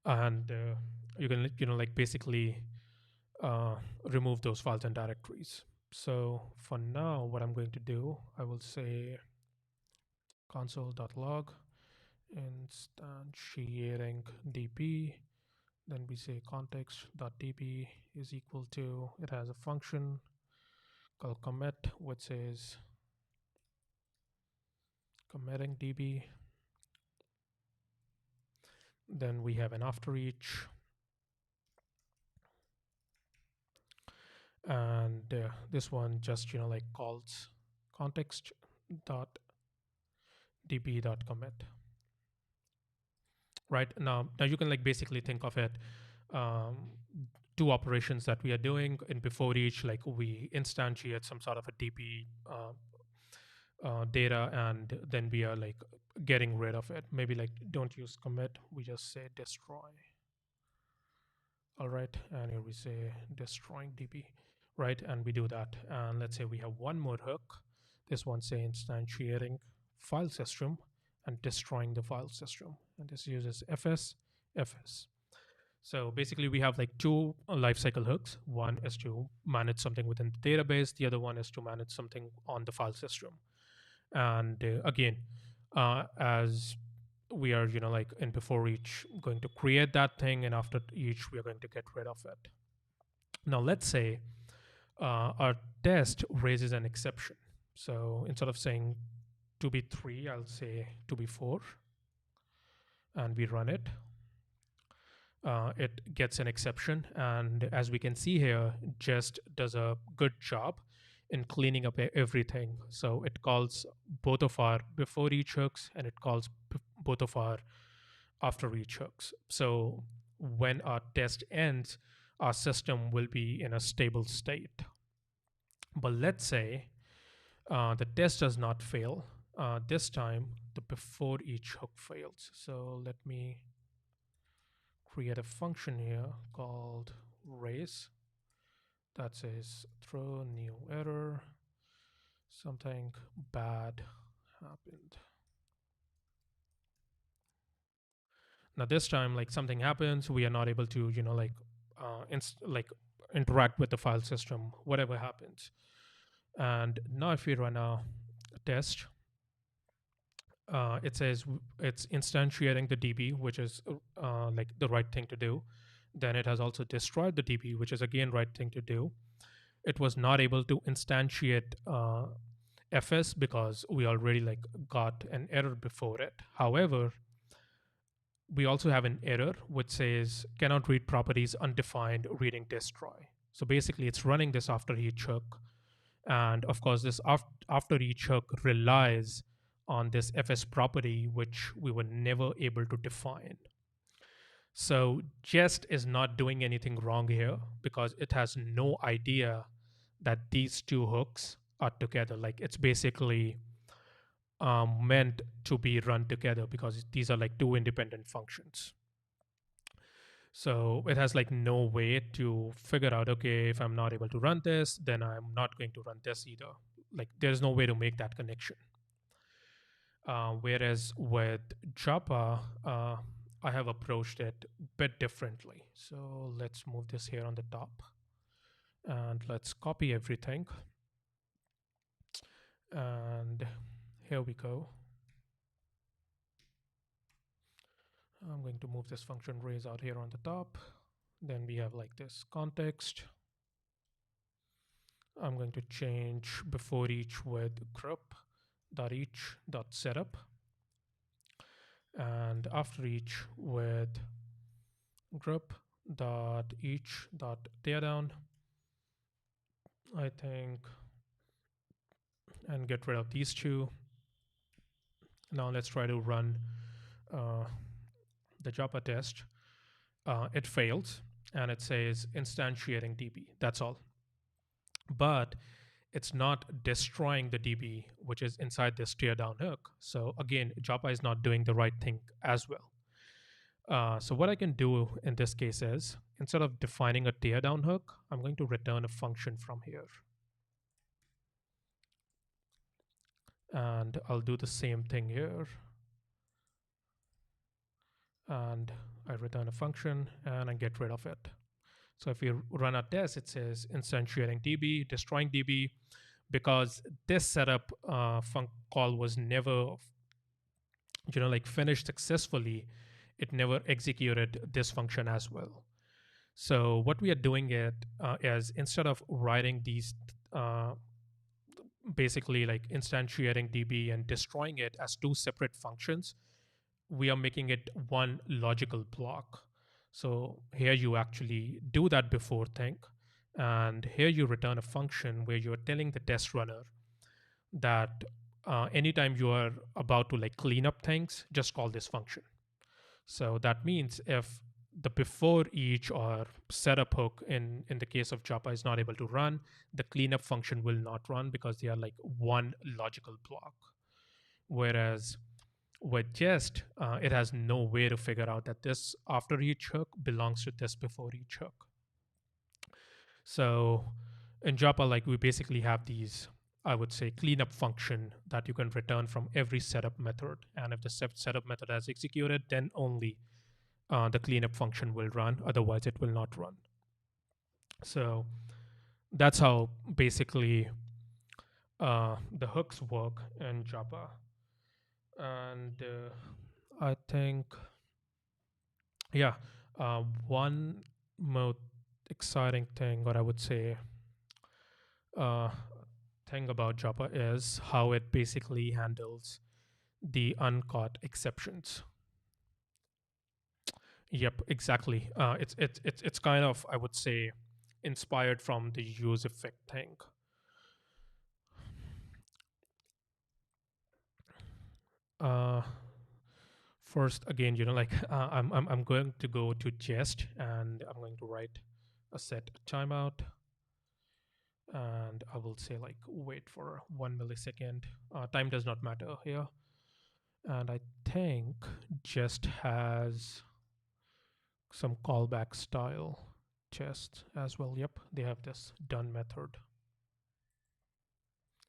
And you can like basically remove those files and directories. So for now, what I'm going to do, I will say console.log instantiating db. Then we say context.db is equal to, it has a function called commit, which says committing db. Then we have an after each, and this one just like calls context dot db.commit. Right now you can like basically think of it, um, two operations that we are doing. In before each, like we instantiate some sort of a db data, and then we are like getting rid of it. Maybe like don't use commit, we just say destroy. All right, and here we say destroying db, right? And we do that, and let's say we have one more hook. This one say instantiating file system and destroying the file system, and this uses fs. So basically we have like two lifecycle hooks. One is to manage something within the database, the other one is to manage something on the file system. And again, as we are, like in before each going to create that thing, and after each we are going to get rid of it. Now let's say our test raises an exception. So instead of saying to be 3, I'll say to be 4, and we run it. It gets an exception, and as we can see here, Jest does a good job in cleaning up everything. So it calls both of our before each hooks, and it calls both of our after each hooks. So when our test ends, our system will be in a stable state. But let's say the test does not fail. This time the before each hook fails. So let me create a function here called raise that says throw new error, something bad happened. Now this time, like something happens, we are not able to, like interact with the file system, whatever happens. And now if we run a test, it says it's instantiating the DB, which is like the right thing to do. Then it has also destroyed the DB, which is again right thing to do. It was not able to instantiate FS because we already like got an error before it. However, we also have an error which says cannot read properties undefined reading destroy. So basically it's running this after each hook. And of course, this after each hook relies on this FS property, which we were never able to define. So Jest is not doing anything wrong here because it has no idea that these two hooks are together. Like it's basically meant to be run together because these are like two independent functions. So it has like no way to figure out, okay, if I'm not able to run this, then I'm not going to run this either. Like there's no way to make that connection. Whereas with Japa, I have approached it a bit differently. So let's move this here on the top and let's copy everything. And here we go. I'm going to move this function raise out here on the top. Then we have like this context. I'm going to change before each with group.each.setup, and after each with group.each.teardown, I think, and get rid of these two. Now let's try to run the Japa test. It fails and it says instantiating DB. That's all. But it's not destroying the DB, which is inside this teardown hook. So again, Japa is not doing the right thing as well. So what I can do in this case is, instead of defining a teardown hook, I'm going to return a function from here. And I'll do the same thing here. And I return a function and I get rid of it. So if you run a test, it says instantiating DB, destroying DB, because this setup call was never, like finished successfully. It never executed this function as well. So what we are doing is instead of writing these basically like instantiating DB and destroying it as two separate functions, we are making it one logical block. So here you actually do that before thing, and here you return a function where you're telling the test runner that anytime you are about to like clean up things, just call this function. So that means if the before each or setup hook in the case of Japa is not able to run, the cleanup function will not run because they are like one logical block. Whereas with Jest, it has no way to figure out that this after each hook belongs to this before each hook. So in Japa, like we basically have these, I would say, cleanup function that you can return from every setup method. And if the setup method has executed, then only the cleanup function will run. Otherwise, it will not run. So that's how basically the hooks work in Japa. And I think, yeah, one more exciting thing, or I would say, uh, thing about Japa is how it basically handles the uncaught exceptions. Yep, exactly. It's kind of, I would say, inspired from the use effect thing. Uh, First, again, like I'm going to go to Jest and I'm going to write a set timeout, and I will say like wait for 1 millisecond. Time does not matter here, and I think Jest has some callback style Jest as well. Yep, they have this done method.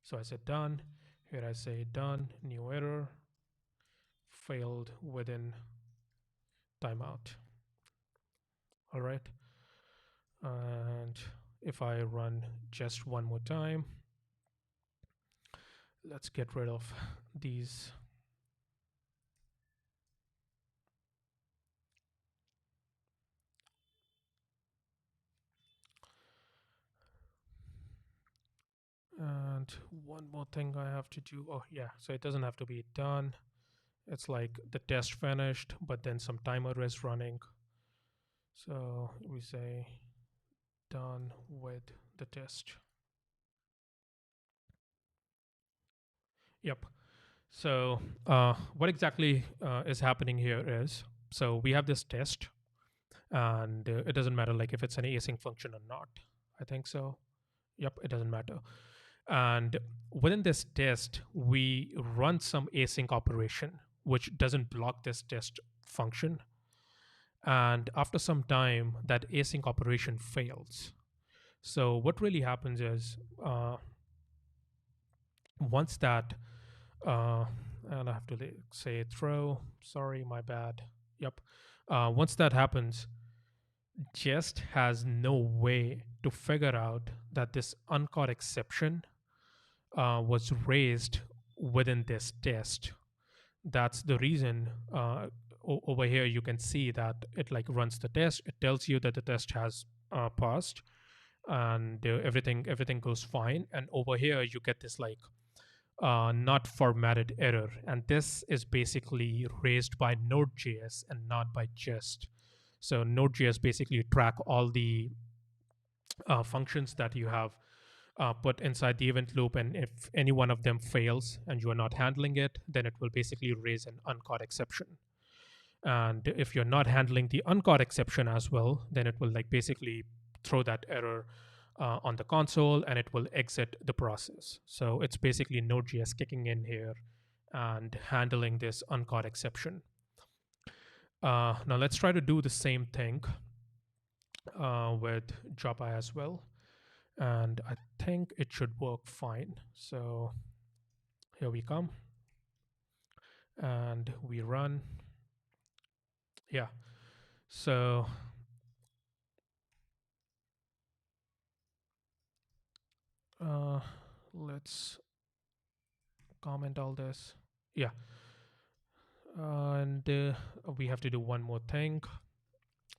So I said done. Here I say done, new error, failed within timeout. All right. And if I run just one more time, let's get rid of these. And one more thing I have to do. Oh, yeah. So it doesn't have to be done. It's like the test finished, but then some timer is running. So we say done with the test. Yep. So what exactly is happening here is, so we have this test, and it doesn't matter like if it's an async function or not. I think so. Yep, it doesn't matter. And within this test, we run some async operation, which doesn't block this test function. And after some time, that async operation fails. So what really happens is once that, uh, and I have to say throw, sorry, my bad. Yep. Once that happens, Jest has no way to figure out that this uncaught exception was raised within this test. That's the reason over here you can see that it like runs the test. It tells you that the test has passed, and everything goes fine. And over here you get this like not formatted error, and this is basically raised by Node.js and not by Jest. So Node.js basically track all the functions that you have put inside the event loop, and if any one of them fails and you are not handling it, then it will basically raise an uncaught exception. And if you're not handling the uncaught exception as well, then it will like basically throw that error on the console and it will exit the process. So it's basically Node.js kicking in here and handling this uncaught exception. Now let's try to do the same thing with Japa as well. And I think it should work fine. So here we come and we run. Yeah. So let's comment all this. Yeah. And we have to do one more thing.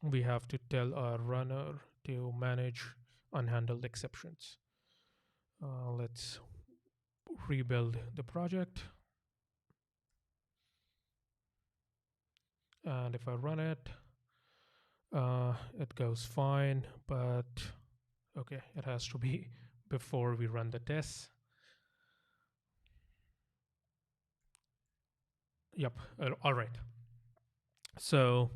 We have to tell our runner to manage unhandled exceptions. Let's rebuild the project. And if I run it, it goes fine, but okay, it has to be before we run the tests. Yep. All right. So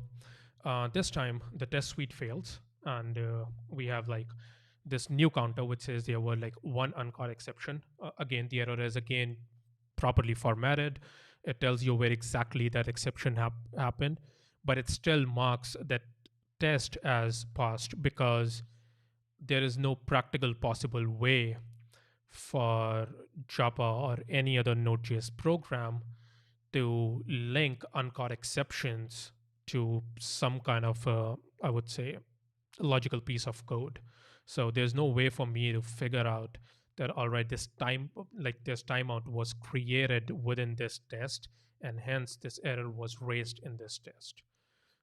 this time the test suite fails, and we have like this new counter which says there were like one uncaught exception. Again, the error is again properly formatted. It tells you where exactly that exception happened, but it still marks that test as passed because there is no practical possible way for Japa or any other Node.js program to link uncaught exceptions to some kind of, I would say, logical piece of code. So there's no way for me to figure out that, all right, this timeout was created within this test, and hence this error was raised in this test.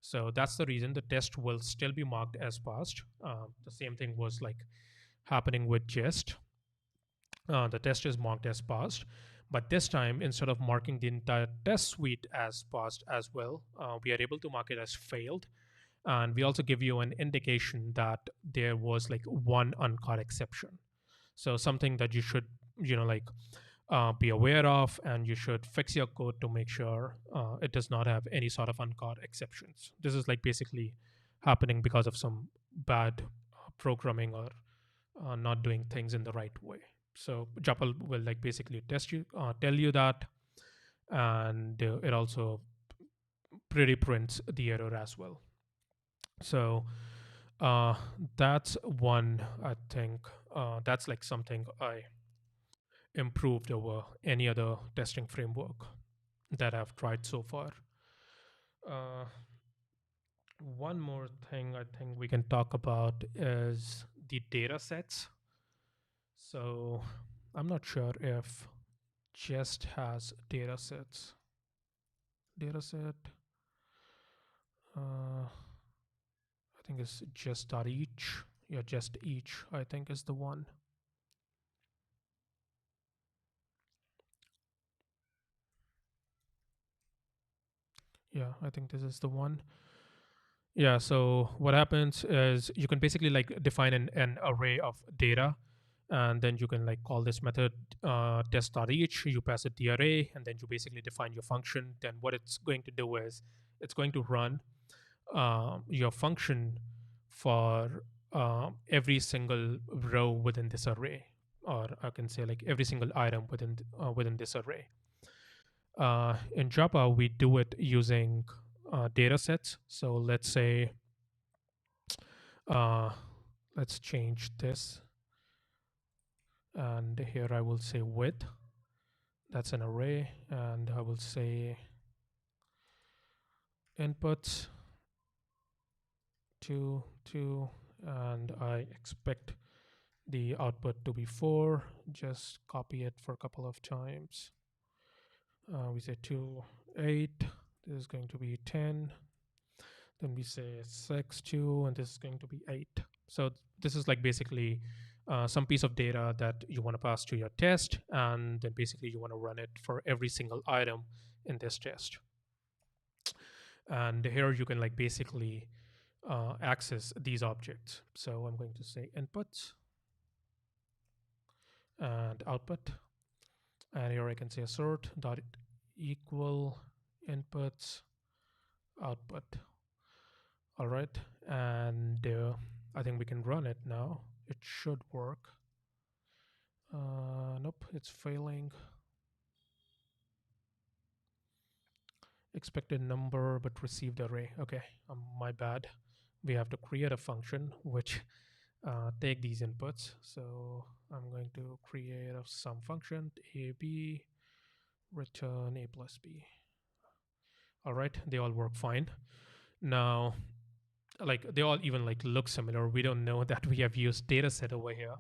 So that's the reason the test will still be marked as passed. The same thing was like happening with jest. The test is marked as passed, but this time instead of marking the entire test suite as passed as well, we are able to mark it as failed, and we also give you an indication that there was like one uncaught exception. So something that you should, like be aware of, and you should fix your code to make sure it does not have any sort of uncaught exceptions. This is like basically happening because of some bad programming or not doing things in the right way. So Japa will like basically tell you that, and it also pretty prints the error as well. So uh, that's one. I think that's like something I improved over any other testing framework that I've tried so far. Uh, One more thing I think we can talk about is the data sets. So I'm not sure if Jest has data sets. Dataset, I think it's just.each. Yeah, just each, I think, is the one. Yeah, I think this is the one. Yeah, so what happens is you can basically like define an array of data, and then you can like call this method test.each. You pass it the array, and then you basically define your function. Then what it's going to do is it's going to run your function for every single row within this array, or I can say like every single item within this array. In Japa, we do it using data sets. So let's say, uh, let's change this. And here I will say width. That's an array. And I will say inputs 2, and I expect the output to be 4. Just copy it for a couple of times. We say 2, 8. This is going to be 10. Then we say 6, 2, and this is going to be 8. So this is like basically some piece of data that you want to pass to your test, and then basically you want to run it for every single item in this test. And here you can like basically access these objects. So I'm going to say inputs and output, and here I can say assert dot equal inputs output. All right, and I think we can run it now. It should work. Nope, it's failing. Expected number but received array. Okay, my bad. We have to create a function which take these inputs. So I'm going to create a sum function, a b, return a plus b. All right, they all work fine. Now, like they all even like look similar. We don't know that we have used dataset over here.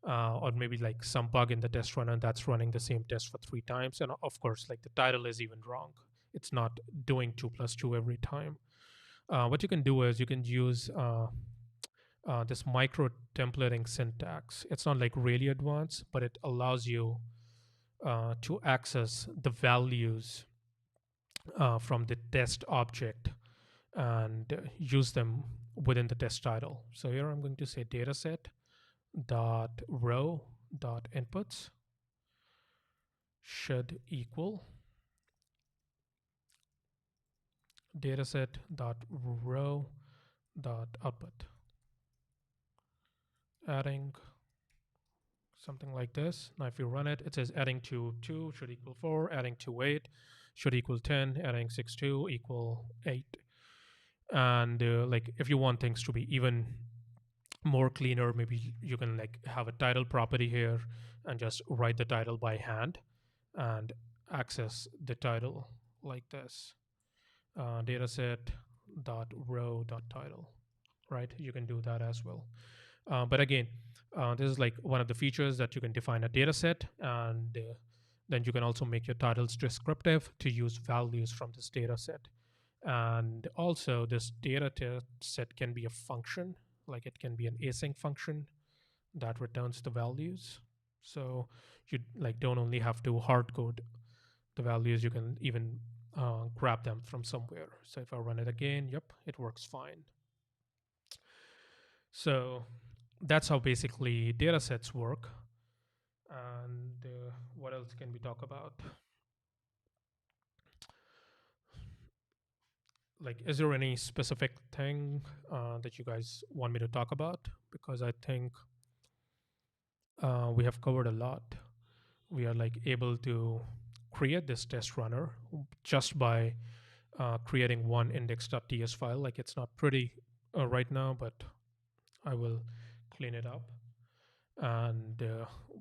Or maybe like some bug in the test runner that's running the same test for 3 times. And of course, like the title is even wrong. It's not doing 2 plus 2 every time. What you can do is you can use this micro templating syntax. It's not like really advanced, but it allows you to access the values from the test object and use them within the test title. So here I'm going to say dataset dot row dot inputs should equal dataset dot row dot output, adding something like this. Now if you run it, it says adding to 2 should equal 4, adding to 8 should equal 10, adding 6 2 equal 8. And like if you want things to be even more cleaner, maybe you can like have a title property here and just write the title by hand and access the title like this. Dataset dot row dot title, right? You can do that as well. But again, this is like one of the features that you can define a data set, and then you can also make your titles descriptive to use values from this data set. And also, this data set can be a function, like it can be an async function that returns the values. So you like don't only have to hard code the values, you can even grab them from somewhere. So if I run it again, yep, it works fine. So that's how basically data sets work. And what else can we talk about? Like, is there any specific thing that you guys want me to talk about? Because I think we have covered a lot. We are like able to create this test runner just by creating one index.ts file. Like it's not pretty right now, but I will clean it up. And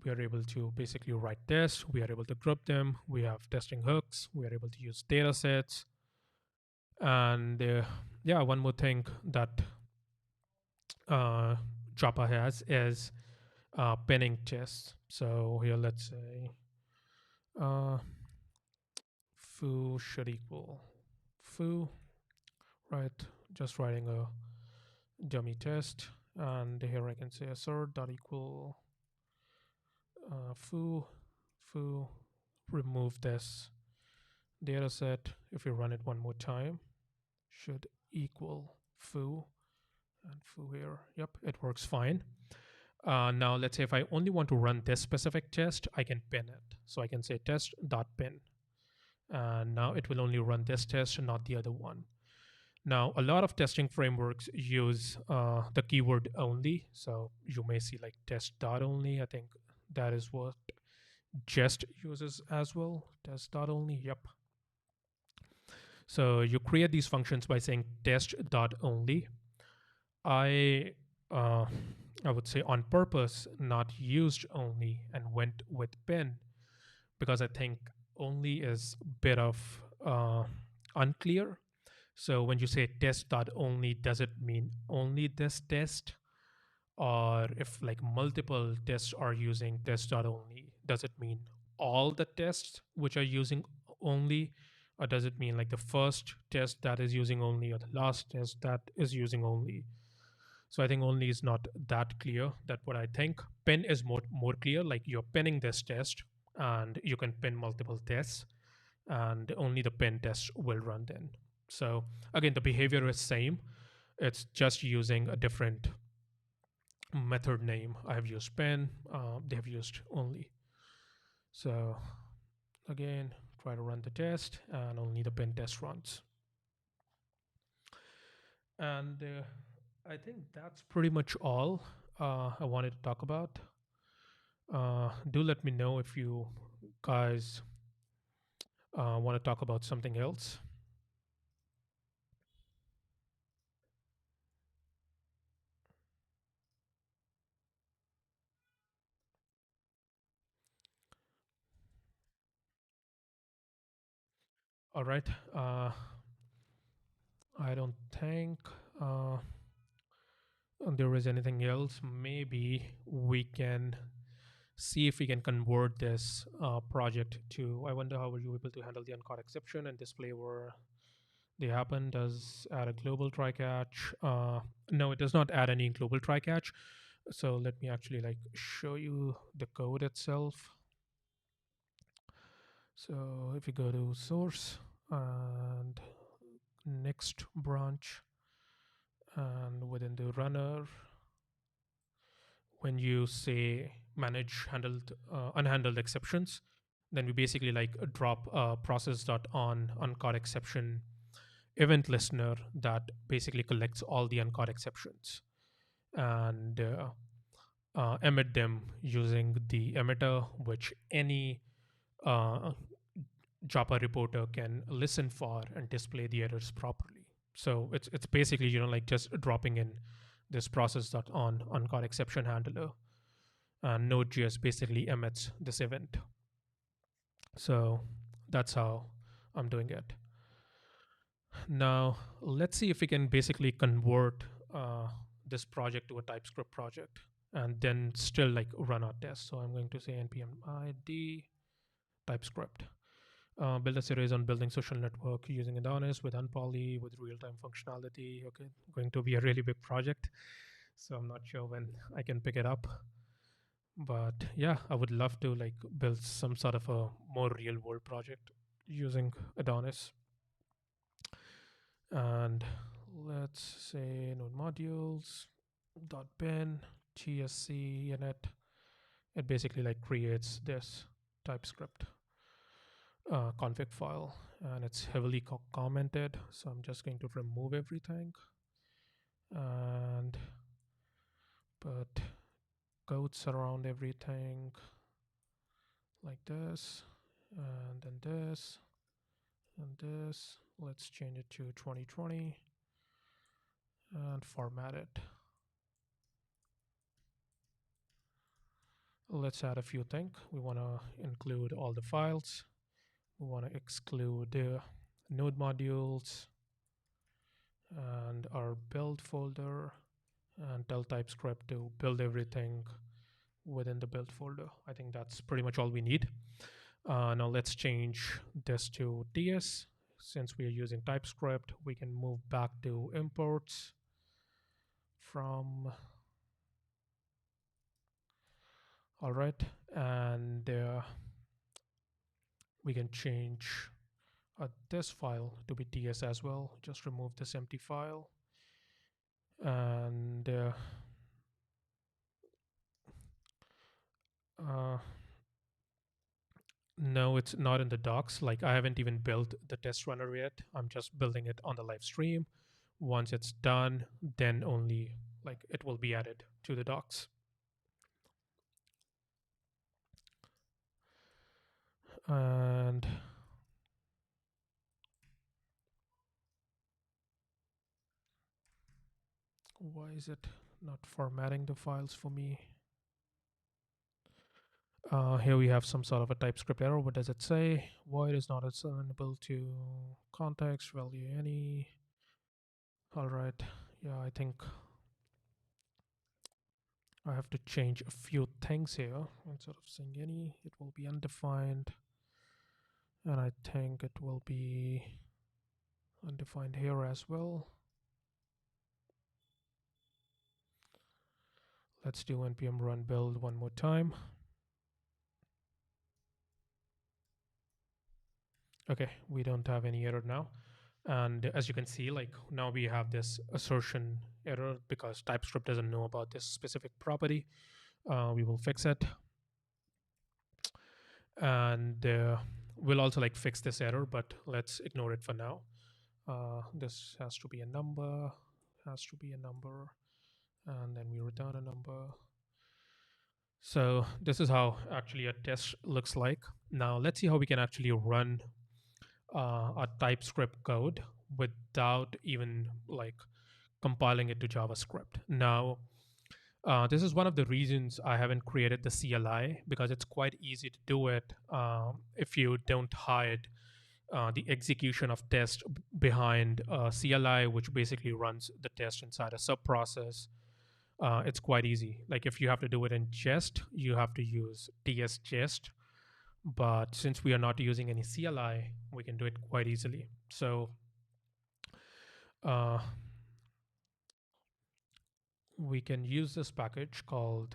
we are able to basically write tests. We are able to group them. We have testing hooks. We are able to use data sets. And yeah, one more thing that Japa has is pinning tests. So here, let's say foo should equal foo, right? Just writing a dummy test. And here I can say assert dot equal foo, remove this data set. If you run it one more time, should equal foo, and foo here. Yep, it works fine. Now let's say if I only want to run this specific test, I can pin it. So I can say test.pin. And now it will only run this test and not the other one. Now, a lot of testing frameworks use the keyword only. So you may see like test.only. I think that is what Jest uses as well. Test.only. Yep. So you create these functions by saying test.only. I would say on purpose not used only and went with pin because I think only is a bit of unclear. So when you say test.only, does it mean only this test? Or if like multiple tests are using test.only, does it mean all the tests which are using only? Or does it mean like the first test that is using only or the last test that is using only? So I think only is not that clear. That's what I think. Pin is more clear. Like you're pinning this test and you can pin multiple tests and only the pin test will run then. So again, the behavior is same. It's just using a different method name. I have used pin. They have used only. So again, try to run the test and only the pin test runs. And I think that's pretty much all I wanted to talk about. Do let me know if you guys want to talk about something else. All right. I don't think there is anything else. Maybe we can see if we can convert this project to. I wonder how were you able to handle the uncaught exception and display where they happen. Does add a global try catch? No, it does not add any global try catch. So let me actually like show you the code itself. So if you go to source and next branch and within the runner, when you say manage handled unhandled exceptions, then we basically like drop process.on uncaught exception event listener that basically collects all the uncaught exceptions and emit them using the emitter, which any uh, Japa reporter can listen for and display the errors properly. So it's basically like just dropping in this process dot on uncaught exception handler, and Node.js basically emits this event. So that's how I'm doing it. Now let's see if we can basically convert this project to a TypeScript project and then still like run our tests. So I'm going to say npm id TypeScript. Build a series on building social network using Adonis with unpoly with real-time functionality. Okay, going to be a really big project, so I'm not sure when I can pick it up. But yeah, I would love to like build some sort of a more real-world project using Adonis. And let's say node modules dot bin gsc init. It basically like creates this TypeScript config file, and it's heavily commented, so I'm just going to remove everything and put quotes around everything like this, and then this and this. Let's change it to 2020 and format it. Let's add a few things. We want to include all the files. We want to exclude node modules and our build folder, and tell TypeScript to build everything within the build folder. I think that's pretty much all we need. Now let's change this to TS. Since we are using TypeScript, we can move back to imports from. All right, and we can change this file to be TS as well. Just remove this empty file, and no, it's not in the docs. Like I haven't even built the test runner yet. I'm just building it on the live stream. Once it's done, then only like it will be added to the docs. And why is it not formatting the files for me? Here we have some sort of a TypeScript error. What does it say? Void is not assignable to context value any. All right. Yeah, I think I have to change a few things here. Instead of saying any, it will be undefined. And I think it will be undefined here as well. Let's do npm run build one more time. Okay, we don't have any error now. And as you can see, like now we have this assertion error because TypeScript doesn't know about this specific property. We will fix it. And we'll also like fix this error, but let's ignore it for now. This has to be a number, and then we return a number. So this is how actually a test looks like. Now let's see how we can actually run a TypeScript code without even like compiling it to JavaScript. Now, this is one of the reasons I haven't created the CLI, because it's quite easy to do it if you don't hide the execution of test behind CLI, which basically runs the test inside a subprocess. It's quite easy. Like if you have to do it in jest, you have to use ts jest. But since we are not using any CLI, we can do it quite easily. So we can use this package called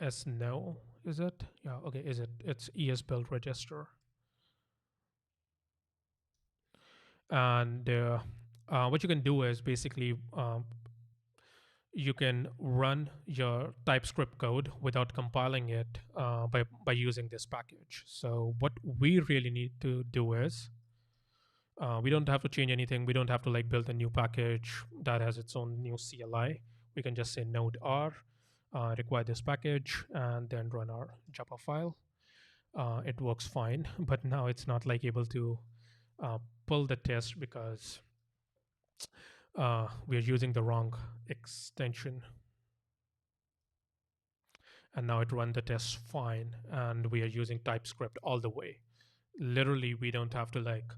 sno. Is it? Yeah, okay, is it? It's esbuild register. And what you can do is basically you can run your TypeScript code without compiling it by using this package. So what we really need to do is We don't have to change anything. We don't have to like build a new package that has its own new CLI. We can just say node r require this package and then run our Japa file. It works fine, but now it's not like able to uh, pull the test because we are using the wrong extension. And now it run the test fine, and we are using TypeScript all the way. Literally, we don't have to like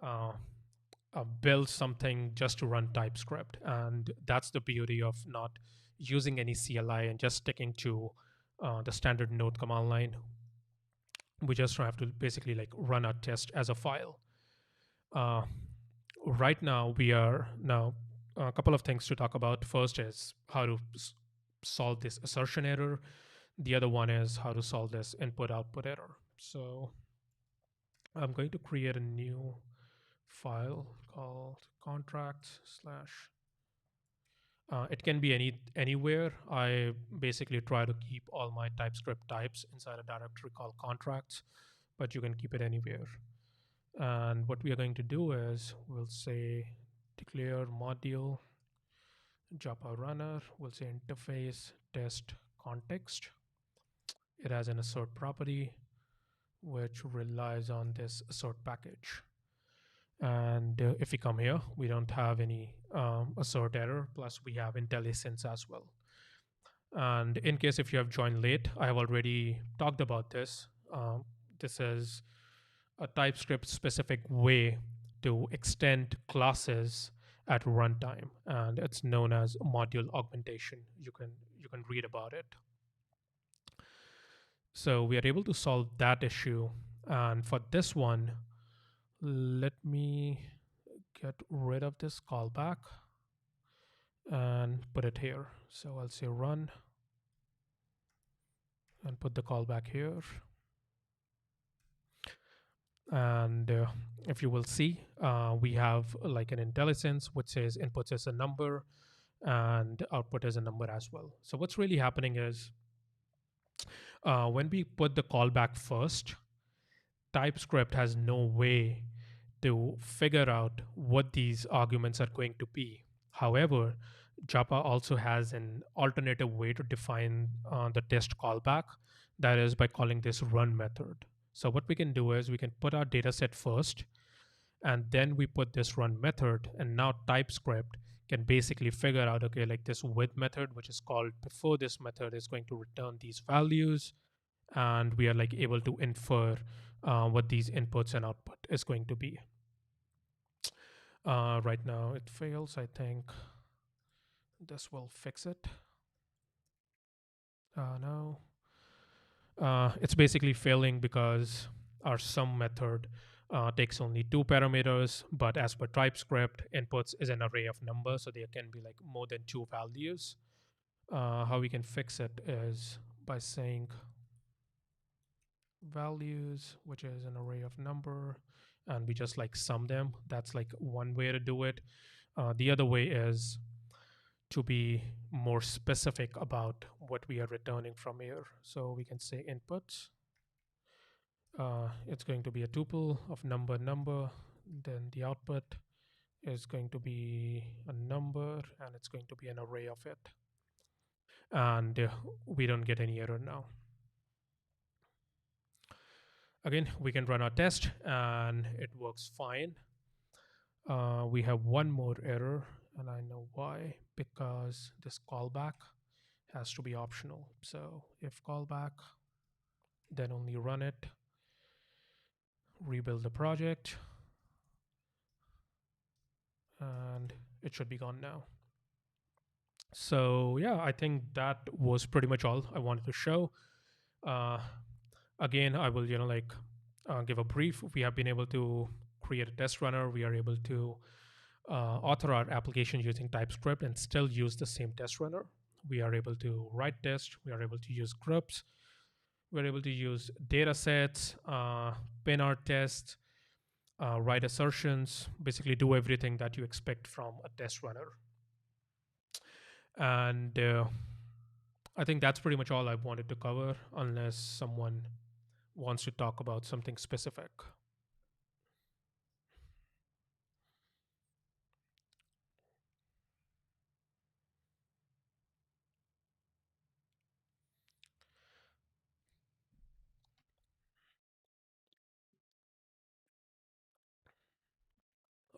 uh, build something just to run TypeScript. And that's the beauty of not using any CLI and just sticking to the standard node command line. We just have to basically like run our test as a file. Uh, right now, we are now a couple of things to talk about. First is how to solve this assertion error. The other one is how to solve this input output error. So I'm going to create a new file called contracts slash. It can be anywhere. I basically try to keep all my TypeScript types inside a directory called contracts, but you can keep it anywhere. And what we are going to do is we'll say declare module Japa runner. We'll say interface test context. It has an assert property which relies on this assert package. And if we come here, we don't have any assert error, plus we have IntelliSense as well. And in case if you have joined late, I have already talked about this. This is a TypeScript specific way to extend classes at runtime, and it's known as module augmentation. You can read about it. So we are able to solve that issue. And for this one, let me get rid of this callback and put it here. So I'll say run and put the callback here. And if you will see, we have like an IntelliSense which says inputs is a number and output is a number as well. So what's really happening is when we put the callback first, TypeScript has no way to figure out what these arguments are going to be. However, Japa also has an alternative way to define the test callback, that is by calling this run method. So what we can do is we can put our data set first, and then we put this run method, and now TypeScript can basically figure out, okay, like this with method, which is called before this method, is going to return these values, and we are like able to infer what these inputs and output is going to be. Right now it fails. I think this will fix it. No. It's basically failing because our sum method takes only 2 parameters, but as per TypeScript, inputs is an array of numbers, so there can be like more than 2 values. How we can fix it is by saying values, which is an array of number, and we just like sum them. That's like one way to do it. The other way is to be more specific about what we are returning from here. So we can say inputs. It's going to be a tuple of number, then the output is going to be a number, and it's going to be an array of it. And we don't get any error now. Again, we can run our test and it works fine. We have one more error, and I know why, because this callback has to be optional. So if callback, then only run it, rebuild the project, and it should be gone now. So yeah, I think that was pretty much all I wanted to show. Again, I will give a brief. We have been able to create a test runner. We are able to author our application using TypeScript and still use the same test runner. We are able to write tests. We are able to use groups. We're able to use data sets, pin our tests, write assertions, basically do everything that you expect from a test runner. And I think that's pretty much all I wanted to cover, unless someone wants to talk about something specific.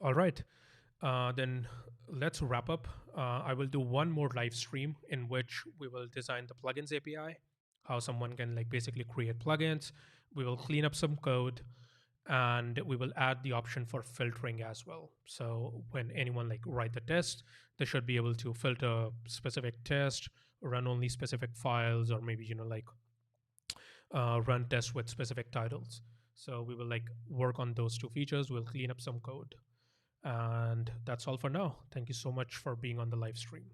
All right. Then let's wrap up. I will do one more live stream in which we will design the plugins API, how someone can like basically create plugins. We will clean up some code, and we will add the option for filtering as well. So when anyone like write the test, they should be able to filter specific test, run only specific files, or maybe like run tests with specific titles. So we will like work on those two features. We'll clean up some code. And that's all for now. Thank you so much for being on the live stream.